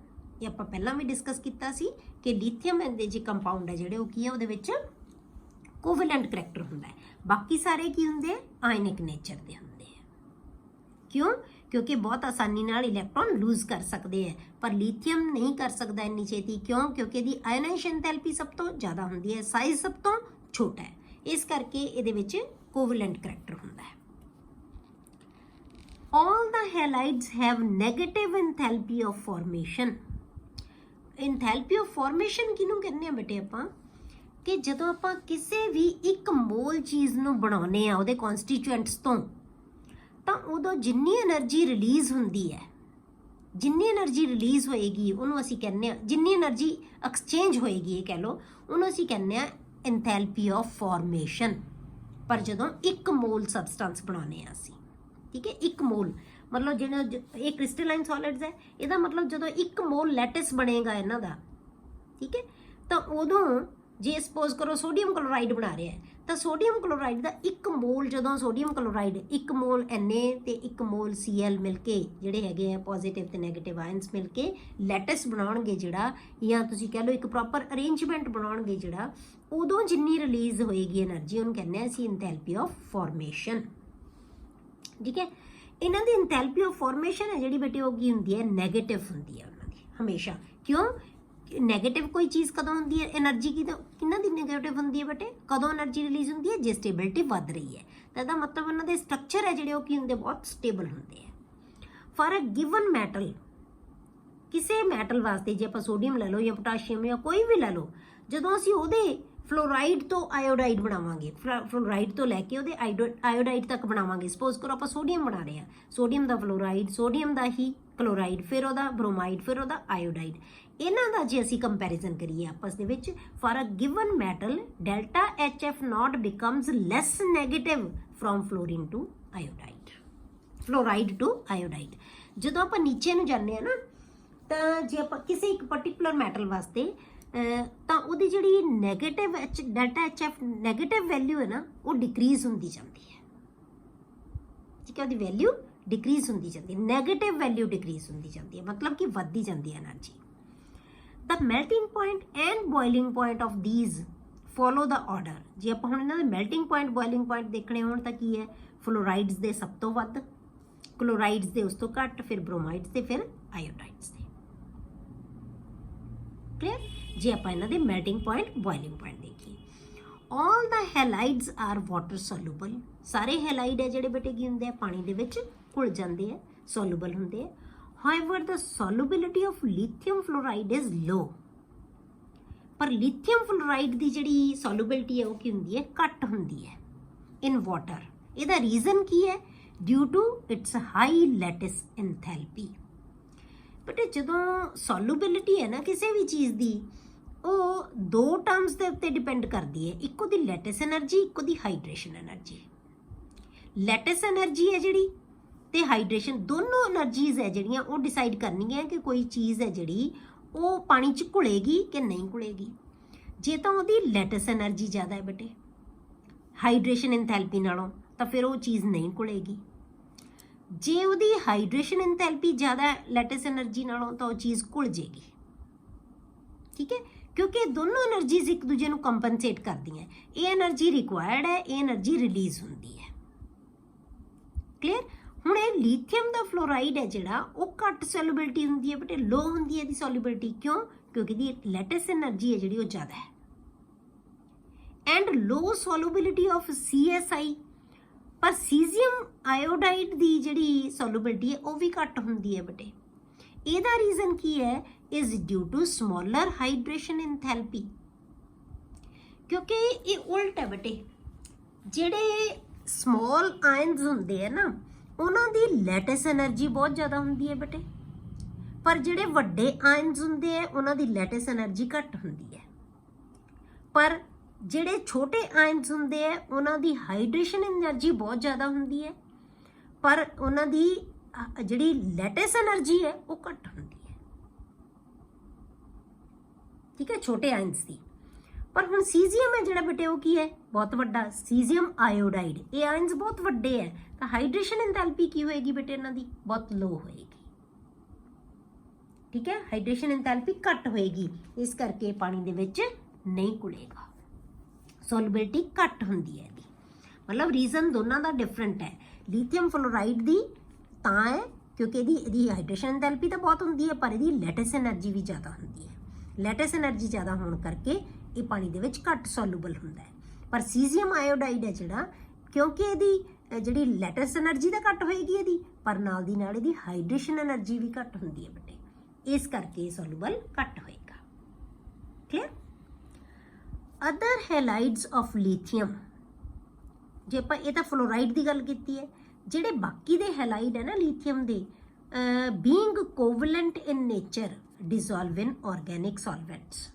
ਇਹ ਆਪਾਂ ਪਹਿਲਾਂ ਵੀ ਡਿਸਕਸ ਕੀਤਾ ਸੀ ਕਿ ਲਿਥੀਅਮ ਦੇ ਜੇ ਕੰਪਾਊਂਡ ਹੈ ਜਿਹੜੇ ਉਹ ਕੀ ਹੈ, ਉਹਦੇ ਵਿੱਚ ਕੋਵੈਲੈਂਟ ਕਰੈਕਟਰ ਹੁੰਦਾ ਹੈ। ਬਾਕੀ ਸਾਰੇ ਕੀ ਹੁੰਦੇ ਆ? ਆਇਨਿਕ ਨੇਚਰ ਦੇ ਹੁੰਦੇ ਆ। ਕਿਉਂ? ਕਿਉਂਕਿ ਬਹੁਤ ਆਸਾਨੀ ਨਾਲ ਇਲੈਕਟ੍ਰੋਨ ਲੂਜ਼ ਕਰ ਸਕਦੇ ਆ, ਪਰ ਲਿਥੀਅਮ ਨਹੀਂ ਕਰ ਸਕਦਾ ਇੰਨੀ ਛੇਤੀ। ਕਿਉਂ? ਕਿਉਂਕਿ ਇਹਦੀ ਆਇਨਾਈਜ਼ੇਸ਼ਨ ਐਂਥੈਲਪੀ ਸਭ ਤੋਂ ਜ਼ਿਆਦਾ ਹੁੰਦੀ ਹੈ, ਸਾਈਜ਼ ਸਭ ਤੋਂ ਛੋਟਾ ਹੈ। ਇਸ ਕਰਕੇ ਇਹਦੇ ਵਿੱਚ ਕੋਵੈਲੈਂਟ ਕਰੈਕਟਰ ਹੁੰਦਾ ਹੈ। All the halides have negative enthalpy of formation. Enthalpy of formation ਕਿਹਨੂੰ ਕਹਿੰਦੇ ਆ ਬੇਟੇ ਆਪਾਂ? ਕਿ ਜਦੋਂ ਆਪਾਂ ਕਿਸੇ ਵੀ ਇੱਕ ਮੋਲ ਚੀਜ਼ ਨੂੰ ਬਣਾਉਂਦੇ ਆ ਉਹਦੇ ਕਨਸਟੀਟੂਐਂਟਸ ਤੋਂ, ਤਾਂ ਉਦੋਂ ਜਿੰਨੀ એનર્ਜੀ ਰਿਲੀਜ਼ ਹੁੰਦੀ ਹੈ, ਜਿੰਨੀ એનર્ਜੀ ਰਿਲੀਜ਼ ਹੋਏਗੀ ਉਹਨੂੰ ਅਸੀਂ ਕਹਿੰਦੇ ਆ, ਜਿੰਨੀ એનર્ਜੀ ਐਕਸਚੇਂਜ ਹੋਏਗੀ ਇਹ ਕਹਿ ਲਓ, ਉਹਨੂੰ ਅਸੀਂ ਕਹਿੰਦੇ ਆ enthalpy of formation। ਪਰ ਜਦੋਂ ਇੱਕ ਮੋਲ ਸਬਸਟੈਂਸ ਬਣਾਉਂਦੇ ਆ ਅਸੀਂ, ਠੀਕ ਹੈ, ਇੱਕ ਮੋਲ, मतलब ਜਿਹੜਾ ਇਹ ਕ੍ਰਿਸਟਲਾਈਨ ਸੋਲਿਡਸ ਹੈ, ਇਹਦਾ ਮਤਲਬ ਜਦੋਂ 1 ਮੋਲ ਲੈਟਿਸ ਬਣੇਗਾ ਇਹਨਾਂ ਦਾ, ਠੀਕ ਹੈ, ਤਾਂ ਉਦੋਂ ਜੇ ਸਪੋਜ਼ ਕਰੋ ਸੋਡੀਅਮ ਕਲੋਰਾਈਡ ਬਣਾ ਰਿਹਾ ਹੈ, ਤਾਂ ਸੋਡੀਅਮ ਕਲੋਰਾਈਡ ਦਾ 1 ਮੋਲ, ਜਦੋਂ ਸੋਡੀਅਮ ਕਲੋਰਾਈਡ 1 ਮੋਲ Na ਤੇ 1 ਮੋਲ Cl ਮਿਲ ਕੇ ਜਿਹੜੇ ਹੈਗੇ ਆ ਪੋਜ਼ਿਟਿਵ ਤੇ ਨੈਗੇਟਿਵ ਆਇਨਸ ਮਿਲ ਕੇ ਲੈਟਿਸ ਬਣਾਉਣਗੇ ਜਿਹੜਾ, ਜਾਂ ਤੁਸੀਂ ਕਹਿ ਲਓ ਇੱਕ ਪ੍ਰੋਪਰ ਅਰੇਂਜਮੈਂਟ ਬਣਾਉਣਗੇ ਜਿਹੜਾ, ਉਦੋਂ ਜਿੰਨੀ ਰਿਲੀਜ਼ ਹੋਏਗੀ એનર્ਜੀ ਉਹਨੂੰ ਕਹਿੰਦੇ ਆ ਅਸੀਂ ਇੰਥੈਲਪੀ ਆਫ ਫਾਰਮੇਸ਼ਨ, ਠੀਕ ਹੈ। ਇਹਨਾਂ ਦੀ ਇੰਥੈਲਪੀ ਆਫ ਫਾਰਮੇਸ਼ਨ ਹੈ ਜਿਹੜੀ ਬੇਟੇ ਉਹ ਕੀ ਹੁੰਦੀ ਹੈ, ਨੈਗੇਟਿਵ ਹੁੰਦੀ ਹੈ ਉਹਨਾਂ ਦੀ ਹਮੇਸ਼ਾ। ਕਿਉਂ ਨੈਗੇਟਿਵ ਕੋਈ ਚੀਜ਼ ਕਦੋਂ ਹੁੰਦੀ ਹੈ, એનર્ਜੀ ਕਿਹਨਾਂ ਦੀ ਨੈਗੇਟਿਵ ਹੁੰਦੀ ਹੈ ਬੇਟੇ, ਕਦੋਂ એનર્ਜੀ ਰਿਲੀਜ਼ ਹੁੰਦੀ ਹੈ, ਜੇ ਸਟੇਬਿਲਿਟੀ ਵੱਧ ਰਹੀ ਹੈ, ਤਾਂ ਇਹਦਾ ਮਤਲਬ ਉਹਨਾਂ ਦੇ ਸਟਰਕਚਰ ਹੈ ਜਿਹੜੇ ਉਹ ਕੀ ਹੁੰਦੇ, ਬਹੁਤ ਸਟੇਬਲ ਹੁੰਦੇ ਆ। ਫॉर ਅ ਗਿਵਨ ਮੈਟਲ, ਕਿਸੇ ਮੈਟਲ ਵਾਸਤੇ ਜੇ ਆਪਾਂ ਸੋਡੀਅਮ ਲੈ ਲਓ ਜਾਂ ਪੋਟਾਸ਼ੀਅਮ ਜਾਂ ਕੋਈ ਵੀ ਲੈ ਲਓ, ਜਦੋਂ ਅਸੀਂ ਉਹਦੇ ਫਲੋਰਾਈਡ ਤੋਂ ਆਇਓਡਾਈਡ ਬਣਾਵਾਂਗੇ, ਫਲੋਰਾਈਡ ਤੋਂ ਲੈ ਕੇ ਉਹਦੇ ਆਇਓਡਾਈਡ ਤੱਕ ਬਣਾਵਾਂਗੇ। ਸਪੋਜ਼ ਕਰੋ ਆਪਾਂ ਸੋਡੀਅਮ ਬਣਾ ਰਹੇ ਹਾਂ, ਸੋਡੀਅਮ ਦਾ ਫਲੋਰਾਈਡ, ਸੋਡੀਅਮ ਦਾ ਹੀ ਕਲੋਰਾਈਡ, ਫਿਰ ਉਹਦਾ ਬ੍ਰੋਮਾਈਡ, ਫਿਰ ਉਹਦਾ ਆਇਓਡਾਈਡ। ਇਹਨਾਂ ਦਾ ਜੇ ਅਸੀਂ ਕੰਪੈਰੀਜ਼ਨ ਕਰੀਏ ਆਪਸ ਦੇ ਵਿੱਚ, for a given metal delta HF not becomes less negative from fluorine to iodide, fluoride to iodide. ਜਦੋਂ ਆਪਾਂ ਨੀਚੇ ਨੂੰ ਜਾਂਦੇ ਹਾਂ ਨਾ, ਤਾਂ ਜੇ ਆਪਾਂ ਕਿਸੇ ਇੱਕ ਪਰਟੀਕੂਲਰ ਮੈਟਲ ਵਾਸਤੇ ਤਾਂ ਉਹਦੀ ਜਿਹੜੀ negative delta HF negative value ਹੈ ਨਾ, ਉਹ ਡਿਕਰੀਜ਼ ਹੁੰਦੀ ਜਾਂਦੀ ਹੈ, ਠੀਕ ਹੈ, ਉਹਦੀ ਵੈਲਿਊ ਡਿਕਰੀਜ਼ ਹੁੰਦੀ ਜਾਂਦੀ ਹੈ, ਨੈਗੇਟਿਵ ਵੈਲਿਊ ਡਿਕਰੀਜ਼ ਹੁੰਦੀ ਜਾਂਦੀ ਹੈ, ਮਤਲਬ ਕਿ ਵੱਧਦੀ ਜਾਂਦੀ ਹੈ energy. The melting point and boiling point of these follow the order। ਜੇ ਆਪਾਂ ਹੁਣ ਇਹਨਾਂ ਦੇ melting point boiling point ਦੇਖਣੇ ਹੋਣ ਤਾਂ ਕੀ ਹੈ, ਫਲੋਰਾਈਡਸ ਦੇ ਸਭ ਤੋਂ ਵੱਧ, ਕਲੋਰਾਈਡਸ ਦੇ ਉਸ ਤੋਂ ਘੱਟ, ਫਿਰ ਬ੍ਰੋਮਾਈਡਸ ਤੇ ਫਿਰ ਆਇਓਡਾਈਡਸ ਦੇ। ਕਲੀਅਰ। ਜੇ ਆਪਾਂ ਇਹਨਾਂ ਦੇ melting point boiling point ਦੇਖੀਏ, all the halides are water soluble। ਸਾਰੇ ਹੈਲਾਈਡ ਹੈ ਜਿਹੜੇ ਬੇਟੇ ਕੀ ਹੁੰਦੇ ਆ, ਪਾਣੀ ਦੇ ਵਿੱਚ ਘੁਲ ਜਾਂਦੇ ਆ, soluble ਹੁੰਦੇ ਆ। However, the solubility of lithium fluoride is low। ਪਰ lithium fluoride ਦੀ ਜਿਹੜੀ solubility ਹੈ ਉਹ ਕੀ ਹੁੰਦੀ ਹੈ, ਘੱਟ ਹੁੰਦੀ ਹੈ in water। ਇਹਦਾ ਰੀਜ਼ਨ ਕੀ ਹੈ, due to its high lattice enthalpy। But ਜਦੋਂ solubility ਹੈ ਨਾ ਕਿਸੇ ਵੀ ਚੀਜ਼ ਦੀ, ਉਹ ਦੋ ਟਰਮਸ ਦੇ ਉੱਤੇ ਡਿਪੈਂਡ ਕਰਦੀ ਹੈ, ਇੱਕ ਉਹਦੀ ਲੈਟਿਸ એનર્ਜੀ, ਇੱਕ ਉਹਦੀ ਹਾਈਡਰੇਸ਼ਨ એનર્ਜੀ। ਲੈਟਿਸ એનર્ਜੀ ਹੈ ਜਿਹੜੀ ਤੇ ਹਾਈਡਰੇਸ਼ਨ, ਦੋਨੋਂ એનર્ਜੀਜ਼ ਹੈ ਜਿਹੜੀਆਂ ਉਹ ਡਿਸਾਈਡ ਕਰਨੀਆਂ ਕਿ ਕੋਈ ਚੀਜ਼ ਹੈ ਜਿਹੜੀ ਉਹ ਪਾਣੀ 'ਚ ਘੁਲੇਗੀ ਕਿ ਨਹੀਂ ਘੁਲੇਗੀ। ਜੇ ਤਾਂ ਉਹਦੀ ਲੈਟਿਸ એનર્ਜੀ ਜ਼ਿਆਦਾ ਹੈ ਬੇਟੇ ਹਾਈਡਰੇਸ਼ਨ ਇੰਥੈਲਪੀ ਨਾਲੋਂ, ਤਾਂ ਫਿਰ ਉਹ ਚੀਜ਼ ਨਹੀਂ ਘੁਲੇਗੀ। ਜੇ ਉਹਦੀ ਹਾਈਡਰੇਸ਼ਨ ਇੰਥੈਲਪੀ ਜ਼ਿਆਦਾ ਹੈ ਲੈਟਿਸ એનર્ਜੀ ਨਾਲੋਂ, ਤਾਂ ਉਹ ਚੀਜ਼ ਘੁਲ ਜੇਗੀ, ਠੀਕ ਹੈ, ਕਿਉਂਕਿ ਦੋਨੋਂ એનર્ਜੀਜ਼ ਇੱਕ ਦੂਜੇ ਨੂੰ ਕੰਪਨਸੇਟ ਕਰਦੀਆਂ। ਇਹ એનર્ਜੀ ਰਿਕੁਆਇਰਡ ਹੈ, ਇਹ એનર્ਜੀ ਰਿਲੀਜ਼ ਹੁੰਦੀ ਹੈ। ਕਲੀਅਰ। ਹੁਣ ਇਹ ਲੀਥੀਅਮ ਦਾ ਫਲੋਰਾਈਡ ਹੈ ਜਿਹੜਾ, ਉਹ ਘੱਟ ਸੋਲੂਬਿਲਿਟੀ ਹੁੰਦੀ ਹੈ ਬੇਟੇ, ਲੋ ਹੁੰਦੀ ਹੈ ਇਹਦੀ ਸੋਲੂਬਿਲਿਟੀ। ਕਿਉਂ? ਕਿਉਂਕਿ ਇਹਦੀ ਲੈਟਿਸ એનર્ਜੀ ਹੈ ਜਿਹੜੀ ਉਹ ਜ਼ਿਆਦਾ ਹੈ। And low solubility of CSI। ਪਰ ਸੀਜ਼ੀਅਮ ਆਇਓਡਾਈਡ ਦੀ ਜਿਹੜੀ ਸੋਲੂਬਿਲਿਟੀ ਹੈ ਉਹ ਵੀ ਘੱਟ ਹੁੰਦੀ ਹੈ ਬੇਟੇ। ਇਹਦਾ ਰੀਜ਼ਨ ਕੀ ਹੈ, is due to smaller hydration enthalpy. ਕਿਉਂਕਿ ਇਹ ਉਲਟ ਹੈ ਬੇਟੇ, ਜਿਹੜੇ ਸਮਾਲ ਆਇਨਸ ਹੁੰਦੇ ਆ ਨਾ, ਉਹਨਾਂ ਦੀ ਲੈਟਿਸ એનર્ਜੀ ਬਹੁਤ ਜ਼ਿਆਦਾ ਹੁੰਦੀ ਹੈ ਬੇਟੇ, ਪਰ ਜਿਹੜੇ ਵੱਡੇ ਆਇਨਸ ਹੁੰਦੇ ਆ ਉਹਨਾਂ ਦੀ ਲੈਟਿਸ એનર્ਜੀ ਘੱਟ ਹੁੰਦੀ ਹੈ। ਪਰ ਜਿਹੜੇ ਛੋਟੇ ਆਇਨਸ ਹੁੰਦੇ ਆ ਉਹਨਾਂ ਦੀ ਹਾਈਡਰੇਸ਼ਨ એનર્ਜੀ ਬਹੁਤ ਜ਼ਿਆਦਾ ਹੁੰਦੀ ਹੈ, ਪਰ ਉਹਨਾਂ ਦੀ ਜਿਹੜੀ ਲੈਟਿਸ એનર્ਜੀ ਹੈ ਉਹ ਘੱਟ ਹੁੰਦੀ ਹੈ, ਠੀਕ ਹੈ, ਛੋਟੇ ਆਇਨਸ ਦੀ। ਪਰ ਹੁਣ ਸੀਜ਼ੀਅਮ ਹੈ ਜਿਹੜਾ ਬੇਟੇ ਉਹ ਕੀ ਹੈ, ਬਹੁਤ ਵੱਡਾ, ਸੀਜ਼ੀਅਮ ਆਇਓਡਾਈਡ। ਇਹ ਆਇਨਸ ਬਹੁਤ ਵੱਡੇ ਹੈ, ਤਾਂ ਹਾਈਡਰੇਸ਼ਨ ਇੰਥੈਲਪੀ ਕੀ ਹੋਏਗੀ ਬੇਟੇ ਇਹਨਾਂ ਦੀ, ਬਹੁਤ ਲੋ ਹੋਏਗੀ, ਠੀਕ ਹੈ, ਹਾਈਡਰੇਸ਼ਨ ਇੰਥੈਲਪੀ ਘੱਟ ਹੋਏਗੀ, ਇਸ ਕਰਕੇ ਪਾਣੀ ਦੇ ਵਿੱਚ ਨਹੀਂ ਘੁਲੇਗਾ, ਸੋਲੂਬਿਲਿਟੀ ਘੱਟ ਹੁੰਦੀ ਹੈ ਇਹਦੀ। ਮਤਲਬ ਰੀਜ਼ਨ ਦੋਨਾਂ ਦਾ ਡਿਫਰੈਂਟ ਹੈ। ਲੀਥੀਅਮ ਫਲੋਰਾਈਡ ਦੀ ਤਾਂ ਹੈ ਕਿਉਂਕਿ ਇਹਦੀ ਹਾਈਡਰੇਸ਼ਨ ਇੰਥੈਲਪੀ ਤਾਂ ਬਹੁਤ ਹੁੰਦੀ ਹੈ, ਪਰ ਇਹਦੀ ਲੈਟਿਸ એનર્ਜੀ ਵੀ ਜ਼ਿਆਦਾ ਹੁੰਦੀ ਹੈ। ਲੈਟਿਸ એનર્ਜੀ ਜ਼ਿਆਦਾ ਹੋਣ ਕਰਕੇ ਇਹ ਪਾਣੀ ਦੇ ਵਿੱਚ ਘੱਟ ਸੋਲੂਬਲ ਹੁੰਦਾ ਹੈ। ਪਰ ਸੀਜ਼ੀਅਮ ਆਇਓਡਾਈਡ ਹੈ ਜਿਹੜਾ, ਕਿਉਂਕਿ ਇਹਦੀ ਜਿਹੜੀ ਲੈਟਿਸ એનર્ਜੀ ਤਾਂ ਘੱਟ ਹੋਏਗੀ ਇਹਦੀ, ਪਰ ਨਾਲ ਦੀ ਨਾਲ ਇਹਦੀ ਹਾਈਡਰੇਸ਼ਨ એનર્ਜੀ ਵੀ ਘੱਟ ਹੁੰਦੀ ਹੈ ਬੇਟੇ, ਇਸ ਕਰਕੇ ਸੋਲੂਬਲ ਘੱਟ ਹੋਏਗਾ। ਕਲੀਅਰ। ਅਦਰ ਹੈਲਾਈਡਸ ਆਫ ਲੀਥੀਅਮ, ਜੇ ਆਪਾਂ ਇਹ ਤਾਂ ਫਲੋਰਾਈਡ ਦੀ ਗੱਲ ਕੀਤੀ ਹੈ, ਜਿਹੜੇ ਬਾਕੀ ਦੇ ਹੈਲਾਈਡ ਹੈ ਨਾ ਲੀਥੀਅਮ ਦੇ, ਬੀਇੰਗ ਕੋਵਲੈਂਟ ਇਨ ਨੇਚਰ ਡਿਸੋਲਵ ਇਨ ਆਰਗੈਨਿਕ ਸੋਲਵੈਂਟਸ,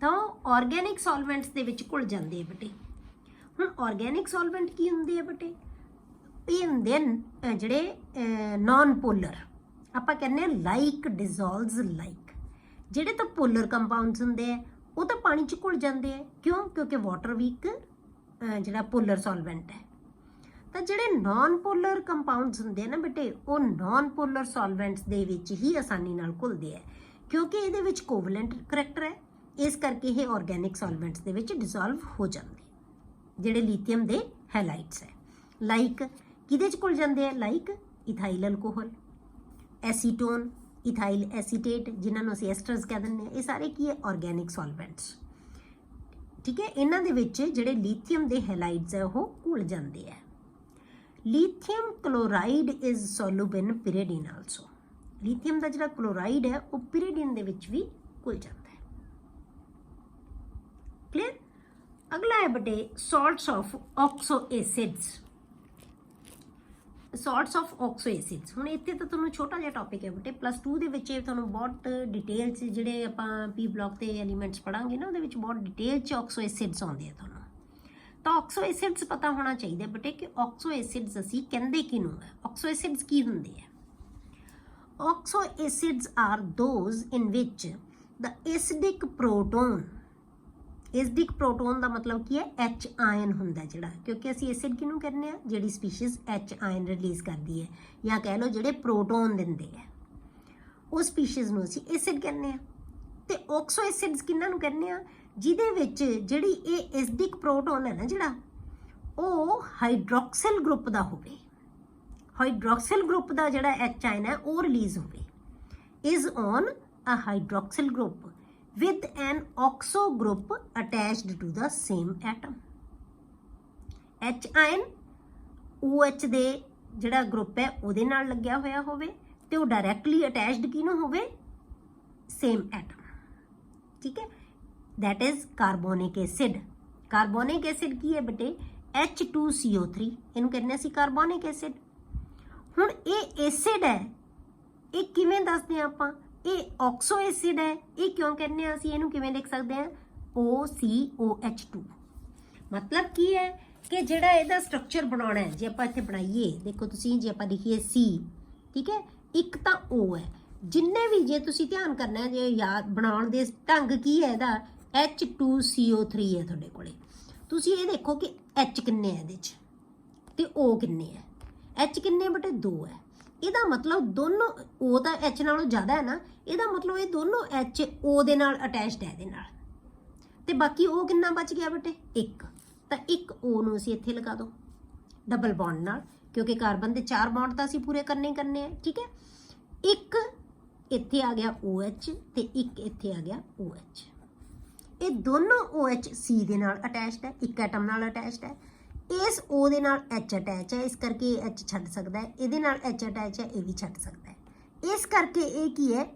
ਤਾਂ ਆਰਗੈਨਿਕ ਸੋਲਵੈਂਟਸ ਦੇ ਵਿੱਚ ਘੁਲ ਜਾਂਦੇ ਆ ਬੇਟੇ। ਹੁਣ ਆਰਗੈਨਿਕ ਸੋਲਵੈਂਟ ਕੀ ਹੁੰਦੇ ਆ ਬੇਟੇ, ਇਹ ਹੁੰਦੇ ਆ ਜਿਹੜੇ ਨॉन ਪੋਲਰ, ਆਪਾਂ ਕਹਿੰਦੇ ਆ ਲਾਈਕ ਡਿਜ਼ੋਲਵਸ ਲਾਈਕ। ਜਿਹੜੇ ਤਾਂ ਪੋਲਰ ਕੰਪਾਊਂਡਸ ਹੁੰਦੇ ਆ ਉਹ ਤਾਂ ਪਾਣੀ 'ਚ ਘੁਲ ਜਾਂਦੇ ਆ, ਕਿਉਂ? ਕਿਉਂਕਿ ਵਾਟਰ ਵੀ ਇੱਕ ਜਿਹੜਾ ਪੋਲਰ ਸੋਲਵੈਂਟ ਹੈ। ਤਾਂ ਜਿਹੜੇ ਨॉन ਪੋਲਰ ਕੰਪਾਊਂਡਸ ਹੁੰਦੇ ਆ ਨਾ ਬੇਟੇ, ਉਹ ਨॉन ਪੋਲਰ ਸੋਲਵੈਂਟਸ ਦੇ ਵਿੱਚ ਹੀ ਆਸਾਨੀ ਨਾਲ ਘੁਲਦੇ ਆ, ਕਿਉਂਕਿ ਇਹਦੇ ਵਿੱਚ ਕੋਵਲੈਂਟ ਕਰੈਕਟਰ ਹੈ, ਇਸ ਕਰਕੇ ਇਹ ਆਰਗੈਨਿਕ ਸੋਲਵੈਂਟਸ ਦੇ ਵਿੱਚ ਡਿਸੋਲਵ ਹੋ ਜਾਂਦੇ ਜਿਹੜੇ ਲੀਥੀਅਮ ਦੇ ਹੈਲਾਈਡਸ ਹੈ। ਲਾਈਕ ਕਿਹਦੇ 'ਚ ਘੁਲ ਜਾਂਦੇ ਆ? ਲਾਈਕ ਇਥਾਈਲ ਅਲਕੋਹਲ, ਐਸੀਟੋਨ, ਇਥਾਈਲ ਐਸੀਟੇਟ, ਜਿਨ੍ਹਾਂ ਨੂੰ ਅਸੀਂ ਐਸਟਰਸ ਕਹਿ ਦਿੰਦੇ ਹਾਂ। ਇਹ ਸਾਰੇ ਕੀ ਹੈ? Organic solvents. ਠੀਕ ਹੈ, ਇਹਨਾਂ ਦੇ ਵਿੱਚ ਜਿਹੜੇ ਲੀਥੀਅਮ ਦੇ ਹੈਲਾਈਡਸ ਹੈ ਉਹ ਘੁਲ ਜਾਂਦੇ ਆ। Lithium chloride is soluble in pyridine also. Lithium ਦਾ ਜਿਹੜਾ ਕਲੋਰਾਈਡ ਹੈ ਉਹ ਪਿਰੀਡੀਨ ਦੇ ਵਿੱਚ ਵੀ ਘੁਲ ਜਾਂਦਾ ਹੈ। ਕਲੀਅਰ? ਅਗਲਾ ਹੈ ਬੇਟੇ ਸਾਲਟਸ ਆਫ ਆਕਸੋ ਐਸਿਡਸ। ਸਾਲਟਸ ਆਫ ਆਕਸੋ ਐਸਿਡਸ, ਹੁਣ ਇੱਥੇ ਤਾਂ ਤੁਹਾਨੂੰ ਛੋਟਾ ਜਿਹਾ ਟੌਪਿਕ ਹੈ ਬੇਟੇ, +2 ਦੇ ਵਿੱਚ ਤੁਹਾਨੂੰ ਬਹੁਤ ਡਿਟੇਲ 'ਚ ਜਿਹੜੇ ਆਪਾਂ ਪੀ ਬਲੌਕ ਦੇ ਐਲੀਮੈਂਟਸ ਪੜਾਂਗੇ ਨਾ, ਉਹਦੇ ਵਿੱਚ ਬਹੁਤ ਡਿਟੇਲ 'ਚ ਆਕਸੋ ਐਸਿਡਸ ਆਉਂਦੇ ਆ ਤੁਹਾਨੂੰ। ਤਾਂ ਆਕਸੋ ਐਸਿਡਸ ਪਤਾ ਹੋਣਾ ਚਾਹੀਦਾ ਬੇਟੇ ਕਿ ਆਕਸੋ ਐਸਿਡਸ ਅਸੀਂ ਕਹਿੰਦੇ ਕਿਹਨੂੰ ਹੈ। ਆਕਸੋ ਐਸਿਡਸ ਕੀ ਹੁੰਦੇ ਆ? Oxo acids are those in which the acidic proton, acidic proton ਦਾ ਮਤਲਬ ਕੀ ਹੈ? H ਆਇਨ ਹੁੰਦਾ ਜਿਹੜਾ, ਕਿਉਂਕਿ ਅਸੀਂ ਐਸਿਡ ਕਿਹਨੂੰ ਕਹਿੰਦੇ ਆ? ਜਿਹੜੀ ਸਪੀਸ਼ੀਜ਼ H ਆਇਨ ਰਿਲੀਜ਼ ਕਰਦੀ ਹੈ, ਜਾਂ ਕਹਿ ਲਓ ਜਿਹੜੇ ਪ੍ਰੋਟੋਨ ਦਿੰਦੇ ਆ, ਉਹ ਸਪੀਸ਼ੀਜ਼ ਨੂੰ ਅਸੀਂ ਐਸਿਡ ਕਹਿੰਦੇ ਆ। ਤੇ ਆਕਸੋ ਐਸਿਡਸ ਕਿਹਨਾਂ ਨੂੰ ਕਹਿੰਦੇ ਆ? ਜਿਹਦੇ ਵਿੱਚ ਜਿਹੜੀ ਇਹ ਐਸਿਡਿਕ ਪ੍ਰੋਟੋਨ ਹੈ ਨਾ ਜਿਹੜਾ, ਉਹ ਹਾਈਡਰੋਕਸਿਲ ਗਰੁੱਪ ਦਾ ਹੋਵੇ। ਹਾਈਡਰੋਕਸਿਲ ਗਰੁੱਪ ਦਾ ਜਿਹੜਾ H ਆਇਨ ਹੈ ਉਹ ਰਿਲੀਜ਼ ਹੋਵੇ, is on a hydroxyl group with an oxo group attached to the same atom। H ion OH ਦੇ ਜਿਹੜਾ ਗਰੁੱਪ ਹੈ ਉਹਦੇ ਨਾਲ ਲੱਗਿਆ ਹੋਇਆ ਹੋਵੇ ਤੇ ਉਹ ਡਾਇਰੈਕਟਲੀ ਅਟੈਚਡ ਕਿਹਨੂੰ ਹੋਵੇ? Same atom. ਠੀਕ ਹੈ, that is carbonic acid. Carbonic acid ਕੀ ਹੈ ਬੇਟੇ? H2CO3, ਇਹਨੂੰ ਕਹਿੰਦੇ ਅਸੀਂ ਕਾਰਬੋਨਿਕ ਐਸਿਡ। ਹੁਣ ਇਹ ਐਸਿਡ ਹੈ, ਇਹ ਕਿਵੇਂ ਦੱਸਦੇ ਆ ਆਪਾਂ? ਇਹ ਆਕਸੋ ਐਸਿਡ ਹੈ, ਇਹ ਕਿਉਂ ਕਹਿੰਦੇ ਆ ਅਸੀਂ? ਇਹਨੂੰ ਕਿਵੇਂ ਲਿਖ ਸਕਦੇ ਹਾਂ? OCOH2। ਮਤਲਬ ਕੀ ਹੈ ਕਿ ਜਿਹੜਾ ਇਹਦਾ ਸਟਰਕਚਰ ਬਣਾਉਣਾ ਹੈ, ਜੇ ਆਪਾਂ ਇੱਥੇ ਬਣਾਈਏ, ਦੇਖੋ ਤੁਸੀਂ, ਜੇ ਆਪਾਂ ਲਿਖੀਏ C, ਠੀਕ ਹੈ, ਇੱਕ ਤਾਂ O ਹੈ, ਜਿੰਨੇ ਵੀ, ਜੇ ਤੁਸੀਂ ਧਿਆਨ ਕਰਨਾ ਹੈ, ਜੇ ਯਾਦ ਬਣਾਉਣ ਦੇ ਢੰਗ ਕੀ ਹੈ ਇਹਦਾ, H2CO3 ਹੈ ਤੁਹਾਡੇ ਕੋਲੇ। ਤੁਸੀਂ ਇਹ ਦੇਖੋ ਕਿ H ਕਿੰਨੇ ਹੈ ਇਹਦੇ 'ਚ ਤੇ O ਕਿੰਨੇ ਹੈ। H ਕਿੰਨੇ ਬੇਟੇ? 2 ਹੈ। ਇਹਦਾ ਮਤਲਬ ਦੋਨੋਂ, O ਤਾਂ H ਨਾਲੋਂ ਜ਼ਿਆਦਾ ਹੈ ਨਾ, ਇਹਦਾ ਮਤਲਬ ਇਹ ਦੋਨੋਂ H O ਦੇ ਨਾਲ ਅਟੈਚਡ ਹੈ ਇਹਦੇ ਨਾਲ, ਤੇ ਬਾਕੀ O ਕਿੰਨਾ ਬਚ ਗਿਆ ਬੇਟੇ? 1। ਤਾਂ ਇੱਕ O ਨੂੰ ਅਸੀਂ ਇੱਥੇ ਲਗਾ ਦਿਓ ਡਬਲ ਬੌਂਡ ਨਾਲ, ਕਿਉਂਕਿ ਕਾਰਬਨ ਦੇ 4 ਬੌਂਡ ਤਾਂ ਅਸੀਂ ਪੂਰੇ ਕਰਨੇ ਹੀ ਕਰਨੇ ਆ। ਠੀਕ ਹੈ, ਇੱਕ ਇੱਥੇ ਆ ਗਿਆ OH ਤੇ ਇੱਕ ਇੱਥੇ ਆ ਗਿਆ OH। ਇਹ ਦੋਨੋਂ OH C ਦੇ ਨਾਲ ਅਟੈਚਡ ਹੈ, ਇੱਕ ਐਟਮ ਨਾਲ ਅਟੈਚਡ ਹੈ। ਇਸ O ਦੇ ਨਾਲ H ਅਟੈਚ ਹੈ, ਇਸ ਕਰਕੇ ਇਹ H ਛੱਡ ਸਕਦਾ ਹੈ। ਇਹਦੇ ਨਾਲ H ਅਟੈਚ ਹੈ, ਇਹ ਵੀ ਛੱਡ ਸਕਦਾ ਹੈ। ਇਸ ਕਰਕੇ ਇਹ ਕੀ ਹੈ?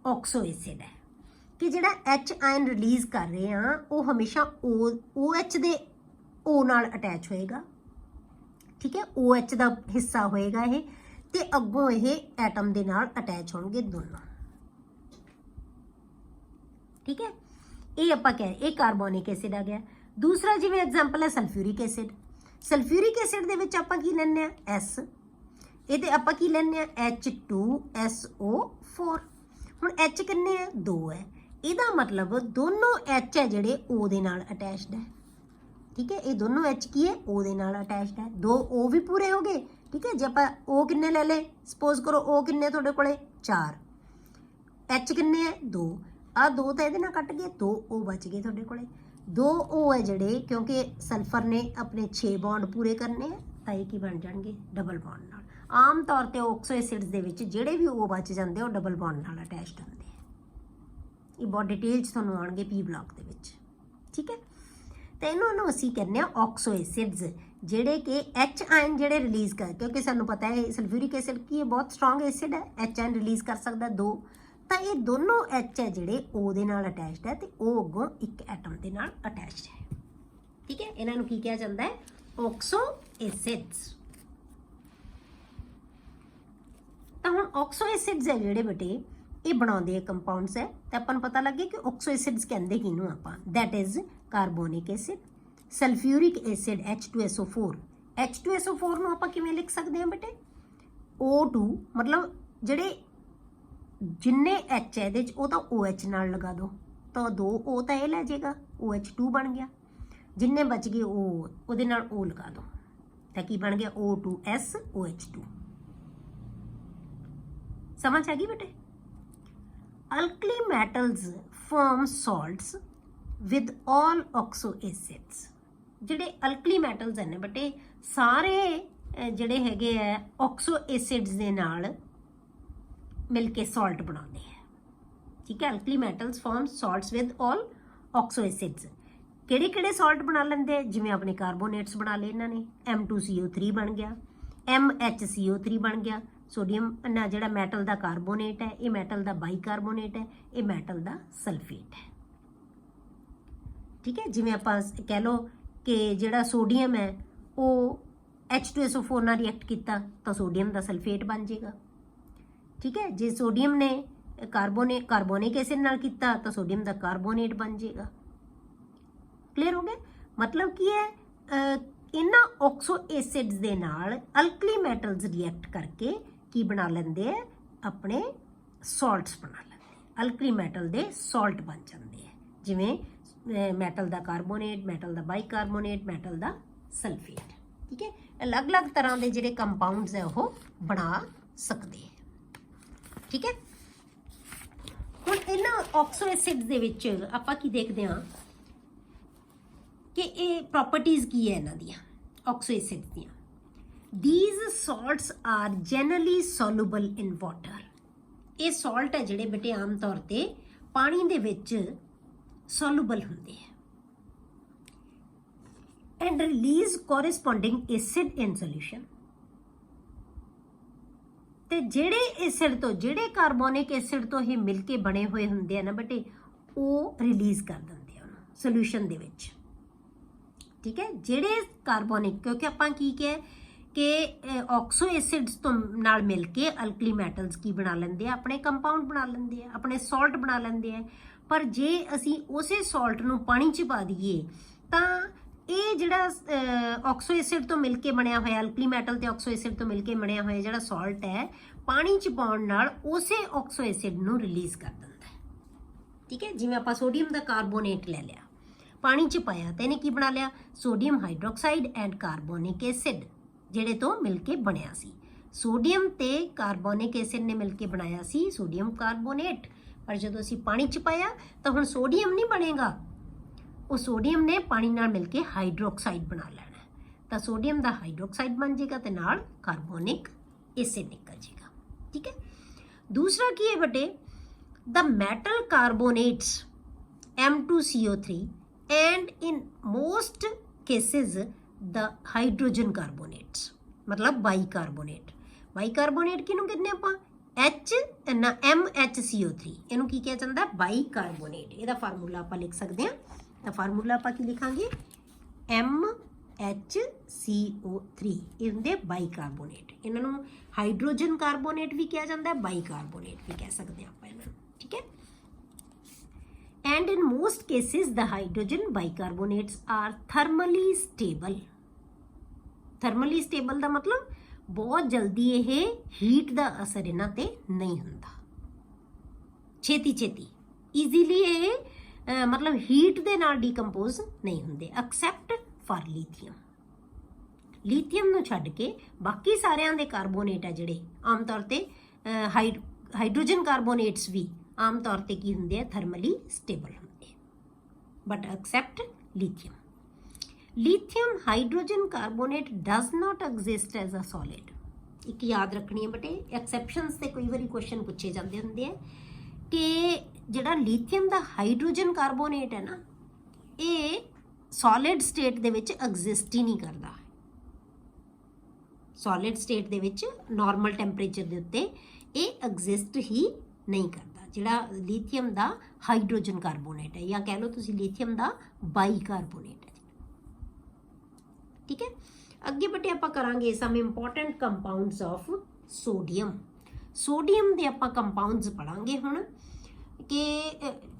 ਆਕਸੋ ਐਸਿਡ ਹੈ ਕਿ ਜਿਹੜਾ H ਆਇਨ ਰਿਲੀਜ਼ ਕਰ ਰਹੇ ਹਾਂ ਉਹ ਹਮੇਸ਼ਾ OH ਦੇ O ਨਾਲ ਅਟੈਚ ਹੋਏਗਾ। ਠੀਕ ਹੈ, OH ਦਾ ਹਿੱਸਾ ਹੋਏਗਾ ਇਹ, ਤੇ ਅੱਗੋਂ ਇਹ ਐਟਮ ਦੇ ਨਾਲ ਅਟੈਚ ਹੋਣਗੇ ਦੋਨੋਂ। ਠੀਕ ਹੈ, ਇਹ ਆਪਾਂ ਕਹਿ, ਇਹ ਕਾਰਬੋਨਿਕ ਐਸਿਡ ਆ ਗਿਆ। ਦੂਸਰਾ ਜਿਵੇਂ ਐਗਜ਼ਾਮਪਲ ਹੈ ਸਲਫਿਊਰਿਕ ਐਸਿਡ। ਸਲਫਿਊਰਿਕ ਐਸਿਡ ਦੇ ਵਿੱਚ ਆਪਾਂ ਕੀ ਲੈਂਦੇ ਆ? S। ਇਹਦੇ ਆਪਾਂ ਕੀ ਲੈਂਦੇ ਆ? H2SO4। ਹੁਣ H ਕਿੰਨੇ ਆ? 2 ਹੈ। ਇਹਦਾ ਮਤਲਬ ਦੋਨੋਂ H ਹੈ ਜਿਹੜੇ O ਦੇ ਨਾਲ ਅਟੈਚਡ ਹੈ। ਠੀਕ ਹੈ, ਇਹ ਦੋਨੋਂ H ਕੀ ਹੈ? O ਦੇ ਨਾਲ ਅਟੈਚਡ ਹੈ। 2 O ਵੀ ਪੂਰੇ ਹੋ ਗਏ। ਠੀਕ ਹੈ, ਜੇ ਆਪਾਂ O ਕਿੰਨੇ ਲੈ ਲਏ, ਸਪੋਜ਼ ਕਰੋ O ਕਿੰਨੇ ਤੁਹਾਡੇ ਕੋਲੇ? 4। H ਕਿੰਨੇ ਹੈ? 2। ਆ 2 ਤਾਂ ਇਹਦੇ ਨਾਲ ਕੱਟ ਗਏ, 2 O ਬਚ ਗਏ ਤੁਹਾਡੇ ਕੋਲੇ। 2 O ਹੈ ਜਿਹੜੇ, ਕਿਉਂਕਿ ਸਲਫਰ ਨੇ ਆਪਣੇ 6 ਬੌਂਡ ਪੂਰੇ ਕਰਨੇ ਆ, ਤਾਂ ਇਹ ਕੀ ਬਣ ਜਾਣਗੇ? ਡਬਲ ਬੌਂਡ ਨਾਲ। ਆਮ ਤੌਰ ਤੇ ਆਕਸੋ ਐਸਿਡਸ ਦੇ ਵਿੱਚ ਜਿਹੜੇ ਵੀ O ਬਚ ਜਾਂਦੇ ਉਹ ਡਬਲ ਬੌਂਡ ਨਾਲ ਅਟੈਚਡ ਹੁੰਦੇ ਆ। ਇਹ ਬਹੁਤ ਡਿਟੇਲ 'ਚ ਤੁਹਾਨੂੰ ਆਉਣਗੇ ਪੀ ਬਲੌਕ ਦੇ ਵਿੱਚ। ਠੀਕ ਹੈ, ਤੇ ਇਹਨਾਂ ਨੂੰ ਅਸੀਂ ਕਹਿੰਦੇ ਆ ਆਕਸੋ ਐਸਿਡਸ, ਜਿਹੜੇ ਕਿ H ਆਇਨ ਜਿਹੜੇ ਰਿਲੀਜ਼ ਕਰ, ਕਿਉਂਕਿ ਸਾਨੂੰ ਪਤਾ ਹੈ ਸਲਫਿਊਰਿਕ ਐਸਿਡ ਕੀ ਹੈ? ਬਹੁਤ ਸਟਰੋਂਗ ਐਸਿਡ ਹੈ, H ਆਇਨ ਰਿਲੀਜ਼ ਕਰ ਸਕਦਾ 2। ਤਾਂ ਇਹ ਦੋਨੋਂ H ਹੈ ਜਿਹੜੇ O ਦੇ ਨਾਲ ਅਟੈਚਡ ਹੈ, ਤੇ O ਅੱਗੋਂ ਇੱਕ ਐਟਮ ਦੇ ਨਾਲ ਅਟੈਚਡ ਹੈ। ਠੀਕ ਹੈ, ਇਹਨਾਂ ਨੂੰ ਕੀ ਕਿਹਾ ਜਾਂਦਾ ਹੈ? ਆਕਸੋ ਐਸਿਡਸ। ਤਾਂ ਹੁਣ ਆਕਸੋ ਐਸਿਡਸ ਹੈ ਜਿਹੜੇ ਬੇਟੇ, ਇਹ ਬਣਾਉਂਦੇ ਆ ਕੰਪਾਊਂਡਸ ਹੈ, ਤੇ ਆਪਾਂ ਨੂੰ ਪਤਾ ਲੱਗੇ ਕਿ ਆਕਸੋ ਐਸਿਡਸ ਕਹਿੰਦੇ ਕਿਹਨੂੰ ਆਪਾਂ? That is carbonic acid, sulphuric acid H2SO4, H2SO4 ਨੂੰ ਆਪਾਂ ਕਿਵੇਂ ਲਿਖ ਸਕਦੇ ਹਾਂ ਬੇਟੇ? O2 ਮਤਲਬ ਜਿਹੜੇ ਜਿੰਨੇ H ਹੈ ਇਹਦੇ 'ਚ ਉਹ ਤਾਂ OH ਨਾਲ ਲਗਾ ਦਿਓ, ਤਾਂ 2 O ਤਾਂ ਇਹ ਲੈ ਜਾਏਗਾ, OH2 ਬਣ ਗਿਆ। ਜਿੰਨੇ ਬਚ ਗਏ ਉਹ ਉਹਦੇ ਨਾਲ O ਲਗਾ ਦਿਓ, ਤਾਂ ਕੀ ਬਣ ਗਿਆ? O2SOH2। ਸਮਝ ਆ ਗਈ ਬੇਟੇ? Alkali metals form salts with all oxo acids. ਜਿਹੜੇ ਅਲਕਲੀ ਮੈਟਲਸ ਨੇ ਬੇਟੇ ਸਾਰੇ ਜਿਹੜੇ ਹੈਗੇ ਆ ਆਕਸੋ ਐਸਿਡਸ ਦੇ ਨਾਲ ਮਿਲ ਕੇ ਸਾਲਟ ਬਣਾਉਂਦੇ ਆ। ਠੀਕ ਹੈ, alkali metals form salts with all oxo acids. ਕਿਹੜੇ ਕਿਹੜੇ ਸਾਲਟ ਬਣਾ ਲੈਂਦੇ? ਜਿਵੇਂ ਆਪਣੇ ਕਾਰਬੋਨੇਟਸ ਬਣਾ ਲਏ ਇਹਨਾਂ ਨੇ, M2CO3 ਬਣ ਗਿਆ, MHCO3 ਬਣ ਗਿਆ। ਸੋਡੀਅਮ ਨਾ ਜਿਹੜਾ ਮੈਟਲ ਦਾ ਕਾਰਬੋਨੇਟ ਹੈ, ਇਹ ਮੈਟਲ ਦਾ ਬਾਈਕਾਰਬੋਨੇਟ ਹੈ, ਇਹ ਮੈਟਲ ਦਾ ਸਲਫੇਟ ਹੈ। ਠੀਕ ਹੈ, ਜਿਵੇਂ ਆਪਾਂ ਕਹਿ ਲਓ ਕਿ ਜਿਹੜਾ ਸੋਡੀਅਮ ਹੈ ਉਹ H2SO4 ਨਾਲ ਰਿਐਕਟ ਕੀਤਾ ਤਾਂ ਸੋਡੀਅਮ ਦਾ ਸਲਫੇਟ ਬਣ ਜਾਏਗਾ। ਠੀਕ ਹੈ, ਜੇ ਸੋਡੀਅਮ ਨੇ ਕਾਰਬੋਨਿਕ ਐਸਿਡ ਨਾਲ ਕੀਤਾ ਤਾਂ ਸੋਡੀਅਮ ਦਾ ਕਾਰਬੋਨੇਟ ਬਣ ਜਾਏਗਾ। ਕਲੀਅਰ ਹੋ ਗਿਆ? ਮਤਲਬ ਕੀ ਹੈ, ਇਹਨਾਂ ਆਕਸੋ ਐਸਿਡਸ ਦੇ ਨਾਲ ਅਲਕਲੀ ਮੈਟਲਸ ਰਿਐਕਟ ਕਰਕੇ ਕੀ ਬਣਾ ਲੈਂਦੇ ਆ? ਆਪਣੇ ਸਾਲਟਸ ਬਣਾ ਲੈਂਦੇ। ਅਲਕਲੀ ਮੈਟਲ ਦੇ ਸਾਲਟ ਬਣ ਜਾਂਦੇ ਆ, ਜਿਵੇਂ ਮੈਟਲ ਦਾ ਕਾਰਬੋਨੇਟ, ਮੈਟਲ ਦਾ ਬਾਈਕਾਰਬੋਨੇਟ, ਮੈਟਲ ਦਾ ਸਲਫੇਟ। ਠੀਕ ਹੈ, ਅਲੱਗ-ਅਲੱਗ ਤਰ੍ਹਾਂ ਦੇ ਜਿਹੜੇ ਕੰਪਾਊਂਡਸ ਹੈ ਉਹ ਬਣਾ ਸਕਦੇ ਆ। ਠੀਕ ਹੈ, ਹੁਣ ਇਹਨਾਂ ਆਕਸੋ ਐਸਿਡਸ ਦੇ ਵਿੱਚ ਆਪਾਂ ਕੀ ਦੇਖਦੇ ਹਾਂ ਕਿ ਇਹ ਪ੍ਰੋਪਰਟੀਜ਼ ਕੀ ਹੈ ਇਹਨਾਂ ਦੀਆਂ ਆਕਸੋ ਐਸਿਡਸ ਦੀਆਂ। These salts are generally soluble in water। ਇਹ ਸਾਲਟ ਹੈ ਜਿਹੜੇ ਬੇਟੇ ਆਮ ਤੌਰ ਤੇ ਪਾਣੀ ਦੇ ਵਿੱਚ soluble ਹੁੰਦੇ ਹੈ and release corresponding acid in solution। ਤੇ ਜਿਹੜੇ ਐਸਿਡ ਤੋਂ, ਜਿਹੜੇ ਕਾਰਬੋਨਿਕ ਐਸਿਡ ਤੋਂ ਇਹ ਮਿਲ ਕੇ ਬਣੇ ਹੋਏ ਹੁੰਦੇ ਆ ਨਾ ਬੇਟੇ, ਉਹ ਰਿਲੀਜ਼ ਕਰ ਦਿੰਦੇ ਆ ਉਹਨੂੰ ਸੋਲੂਸ਼ਨ ਦੇ ਵਿੱਚ। ਠੀਕ ਹੈ, ਜਿਹੜੇ ਕਾਰਬੋਨਿਕ, ਕਿਉਂਕਿ ਆਪਾਂ ਕੀ ਕਿਹਾ ਕਿ ਆਕਸੋ ਐਸਿਡਸ ਤੋਂ ਨਾਲ ਮਿਲ ਕੇ ਅਲਕਲੀ ਮੈਟਲਸ ਕੀ ਬਣਾ ਲੈਂਦੇ ਆ? ਆਪਣੇ ਕੰਪਾਊਂਡ ਬਣਾ ਲੈਂਦੇ ਆ, ਆਪਣੇ ਸਾਲਟ ਬਣਾ ਲੈਂਦੇ ਆ। ਪਰ ਜੇ ਅਸੀਂ ਉਸੇ ਸਾਲਟ ਨੂੰ ਪਾਣੀ 'ਚ ਪਾ ਦਈਏ ਤਾਂ ਇਹ ਜਿਹੜਾ ਆਕਸੋ ਐਸਿਡ ਤੋਂ ਮਿਲ ਕੇ ਬਣਿਆ ਹੋਇਆ, ਅਲਕਲੀ ਮੈਟਲ ਤੇ ਆਕਸੋ ਐਸਿਡ ਤੋਂ ਮਿਲ ਕੇ ਬਣਿਆ ਹੋਇਆ ਜਿਹੜਾ ਸਾਲਟ ਹੈ, ਪਾਣੀ 'ਚ ਪਾਉਣ ਨਾਲ ਉਸੇ ਆਕਸੋ ਐਸਿਡ ਨੂੰ ਰਿਲੀਜ਼ ਕਰ ਦਿੰਦਾ ਹੈ। ਠੀਕ ਹੈ, ਜਿਵੇਂ ਆਪਾਂ ਸੋਡੀਅਮ ਦਾ ਕਾਰਬੋਨੇਟ ਲੈ ਲਿਆ, ਪਾਣੀ 'ਚ ਪਾਇਆ ਤਾਂ ਇਹਨੇ ਕੀ ਬਣਾ ਲਿਆ? ਸੋਡੀਅਮ ਹਾਈਡਰੋਕਸਾਈਡ ਐਂਡ ਕਾਰਬੋਨਿਕ ਐਸਿਡ ਜਿਹੜੇ ਤੋਂ ਮਿਲ ਕੇ ਬਣਿਆ ਸੀ। ਸੋਡੀਅਮ ਤੇ ਕਾਰਬੋਨਿਕ ਐਸਿਡ ਨੇ ਮਿਲ ਕੇ ਬਣਾਇਆ ਸੀ ਸੋਡੀਅਮ ਕਾਰਬੋਨੇਟ। ਪਰ ਜਦੋਂ ਅਸੀਂ ਪਾਣੀ 'ਚ ਪਾਇਆ ਤਾਂ ਹੁਣ ਸੋਡੀਅਮ ਨਹੀਂ ਬਣੇਗਾ, ਉਹ ਸੋਡੀਅਮ ਨੇ ਪਾਣੀ ਨਾਲ ਮਿਲ ਕੇ ਹਾਈਡਰੋਕਸਾਈਡ ਬਣਾ ਲੈਣਾ, ਤਾਂ ਸੋਡੀਅਮ ਦਾ ਹਾਈਡਰੋਕਸਾਈਡ ਬਣ ਜਾਏਗਾ ਤੇ ਨਾਲ ਕਾਰਬੋਨਿਕ ਐਸਿਡ ਨਿਕਲ ਜਾਏਗਾ। ਠੀਕ ਹੈ, ਦੂਸਰਾ ਕੀ ਹੈ ਬੇਟੇ? The metal carbonates M2CO3 and in most cases the hydrogen carbonates, मतलब ਬਾਈਕਾਰਬੋਨੇਟ। ਬਾਈਕਾਰਬੋਨੇਟ ਕਿਹਨੂੰ ਕਹਿੰਦੇ ਆਪਾਂ? MHCO3, ਇਹਨੂੰ ਕੀ ਕਿਹਾ ਜਾਂਦਾ? ਬਾਈਕਾਰਬੋਨੇਟ। ਇਹਦਾ ਫਾਰਮੂਲਾ ਆਪਾਂ ਲਿਖ ਸਕਦੇ ਹਾਂ, ਤਾਂ ਫਾਰਮੂਲਾ ਆਪਾਂ ਕੀ ਲਿਖਾਂਗੇ? MHCO3। ਇਹ ਹੁੰਦੇ ਬਾਈਕਾਰਬੋਨੇਟ। ਇਹਨਾਂ ਨੂੰ ਹਾਈਡਰੋਜਨ ਕਾਰਬੋਨੇਟ ਵੀ ਕਿਹਾ ਜਾਂਦਾ, ਬਾਈਕਾਰਬੋਨੇਟ ਵੀ ਕਹਿ ਸਕਦੇ ਆਪਾਂ ਇਹਨਾਂ ਨੂੰ। ਠੀਕ ਹੈ, and in most cases the hydrogen bicarbonates are thermally stable। thermally stable ਦਾ ਮਤਲਬ ਬਹੁਤ ਜਲਦੀ ਇਹ ਹੀਟ ਦਾ ਅਸਰ ਇਹਨਾਂ ਤੇ ਨਹੀਂ ਹੁੰਦਾ, ਛੇਤੀ ਈਜ਼ੀਲੀ ਇਹ ਮਤਲਬ ਹੀਟ ਦੇ ਨਾਲ ਡੀਕੰਪੋਜ਼ ਨਹੀਂ ਹੁੰਦੇ, ਐਕਸੈਪਟ ਫਾਰ ਲੀਥੀਅਮ। ਲੀਥੀਅਮ ਨੂੰ ਛੱਡ ਕੇ ਬਾਕੀ ਸਾਰਿਆਂ ਦੇ ਕਾਰਬੋਨੇਟ ਆ ਜਿਹੜੇ ਆਮ ਤੌਰ ਤੇ ਹਾਈਡਰੋਜਨ ਕਾਰਬੋਨੇਟਸ ਵੀ ਆਮ ਤੌਰ ਤੇ ਕੀ ਹੁੰਦੇ ਆ? ਥਰਮਲੀ ਸਟੇਬਲ ਹੁੰਦੇ, but except lithium. Lithium hydrogen carbonate does not exist as a solid. ਇੱਕ ਯਾਦ ਰੱਖਣੀ ਹੈ ਬੇਟੇ, ਐਕਸੈਪਸ਼ਨਸ ਤੇ ਕਈ ਵਾਰੀ ਕੁਐਸਚਨ ਪੁੱਛੇ ਜਾਂਦੇ ਹੁੰਦੇ ਆ ਕਿ ਜਿਹੜਾ ਲੀਥੀਅਮ ਦਾ ਹਾਈਡਰੋਜਨ ਕਾਰਬੋਨੇਟ ਹੈ ਨਾ, ਇਹ ਸੋਲਿਡ ਸਟੇਟ ਦੇ ਵਿੱਚ ਐਗਜ਼ਿਸਟ ਹੀ ਨਹੀਂ ਕਰਦਾ। ਸੋਲਿਡ ਸਟੇਟ ਦੇ ਵਿੱਚ ਨਾਰਮਲ ਟੈਂਪਰੇਚਰ ਦੇ ਉੱਤੇ ਇਹ ਐਗਜ਼ਿਸਟ ਹੀ ਨਹੀਂ ਕਰਦਾ, ਜਿਹੜਾ ਲੀਥੀਅਮ ਦਾ ਹਾਈਡਰੋਜਨ ਕਾਰਬੋਨੇਟ ਹੈ, ਜਾਂ ਕਹਿ ਲਓ ਤੁਸੀਂ ਲੀਥੀਅਮ ਦਾ ਬਾਈਕਾਰਬੋਨੇਟ ਹੈ। ਠੀਕ ਹੈ, ਅੱਗੇ ਬੇਟੇ ਆਪਾਂ ਕਰਾਂਗੇ some important compounds of sodium. Sodium ਦੇ ਆਪਾਂ ਕੰਪਾਊਂਡਸ ਪੜਾਂਗੇ ਹੁਣ। ਕਿ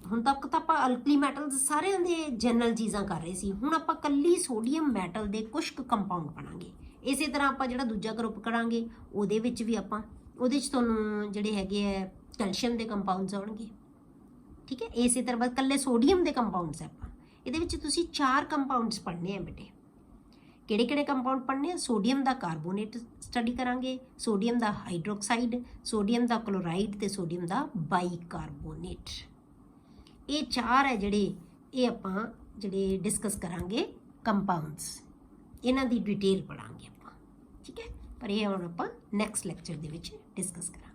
ਹੁਣ ਤੱਕ ਤਾਂ ਆਪਾਂ ਅਲਕਲੀ ਮੈਟਲਸ ਸਾਰਿਆਂ ਦੇ ਜਨਰਲ ਚੀਜ਼ਾਂ ਕਰ ਰਹੇ ਸੀ, ਹੁਣ ਆਪਾਂ ਕੱਲੀ ਸੋਡੀਅਮ ਮੈਟਲ ਦੇ ਕੁਝ ਕੁ ਕੰਪਾਊਂਡ ਪੜਾਂਗੇ। ਇਸੇ ਤਰ੍ਹਾਂ ਆਪਾਂ ਜਿਹੜਾ ਦੂਜਾ ਗਰੁੱਪ ਕਰਾਂਗੇ ਉਹਦੇ ਵਿੱਚ ਵੀ ਆਪਾਂ ਉਹਦੇ 'ਚ ਤੁਹਾਨੂੰ ਜਿਹੜੇ ਹੈਗੇ ਆ ਕੈਲਸ਼ੀਅਮ ਦੇ ਕੰਪਾਊਂਡਸ ਆਉਣਗੇ, ਠੀਕ ਹੈ। ਇਸੇ ਤਰ੍ਹਾਂ ਬਸ ਕੱਲੇ ਸੋਡੀਅਮ ਦੇ ਕੰਪਾਊਂਡਸ ਆਪਾਂ ਇਹਦੇ ਵਿੱਚ ਤੁਸੀਂ 4 ਕੰਪਾਊਂਡਸ ਪੜ੍ਹਨੇ ਆ ਬੇਟੇ। ਕਿਹੜੇ ਕਿਹੜੇ ਕੰਪਾਊਂਡ ਪੜ੍ਹਨੇ ਆ? ਸੋਡੀਅਮ ਦਾ ਕਾਰਬੋਨੇਟ ਸਟੱਡੀ ਕਰਾਂਗੇ, ਸੋਡੀਅਮ ਦਾ ਹਾਈਡਰੋਕਸਾਈਡ, ਸੋਡੀਅਮ ਦਾ ਕਲੋਰਾਈਡ ਤੇ ਸੋਡੀਅਮ ਦਾ ਬਾਈਕਾਰਬੋਨੇਟ। ਇਹ 4 ਹੈ ਜਿਹੜੇ ਇਹ ਆਪਾਂ ਜਿਹੜੇ ਡਿਸਕਸ ਕਰਾਂਗੇ ਕੰਪਾਊਂਡਸ, ਇਹਨਾਂ ਦੀ ਡਿਟੇਲ ਪੜਾਂਗੇ ਆਪਾਂ, ਠੀਕ ਹੈ। ਪਰ ਇਹ ਹੁਣ ਆਪਾਂ ਨੈਕਸਟ ਲੈਕਚਰ ਦੇ ਵਿੱਚ ਡਿਸਕਸ ਕਰਾਂਗੇ।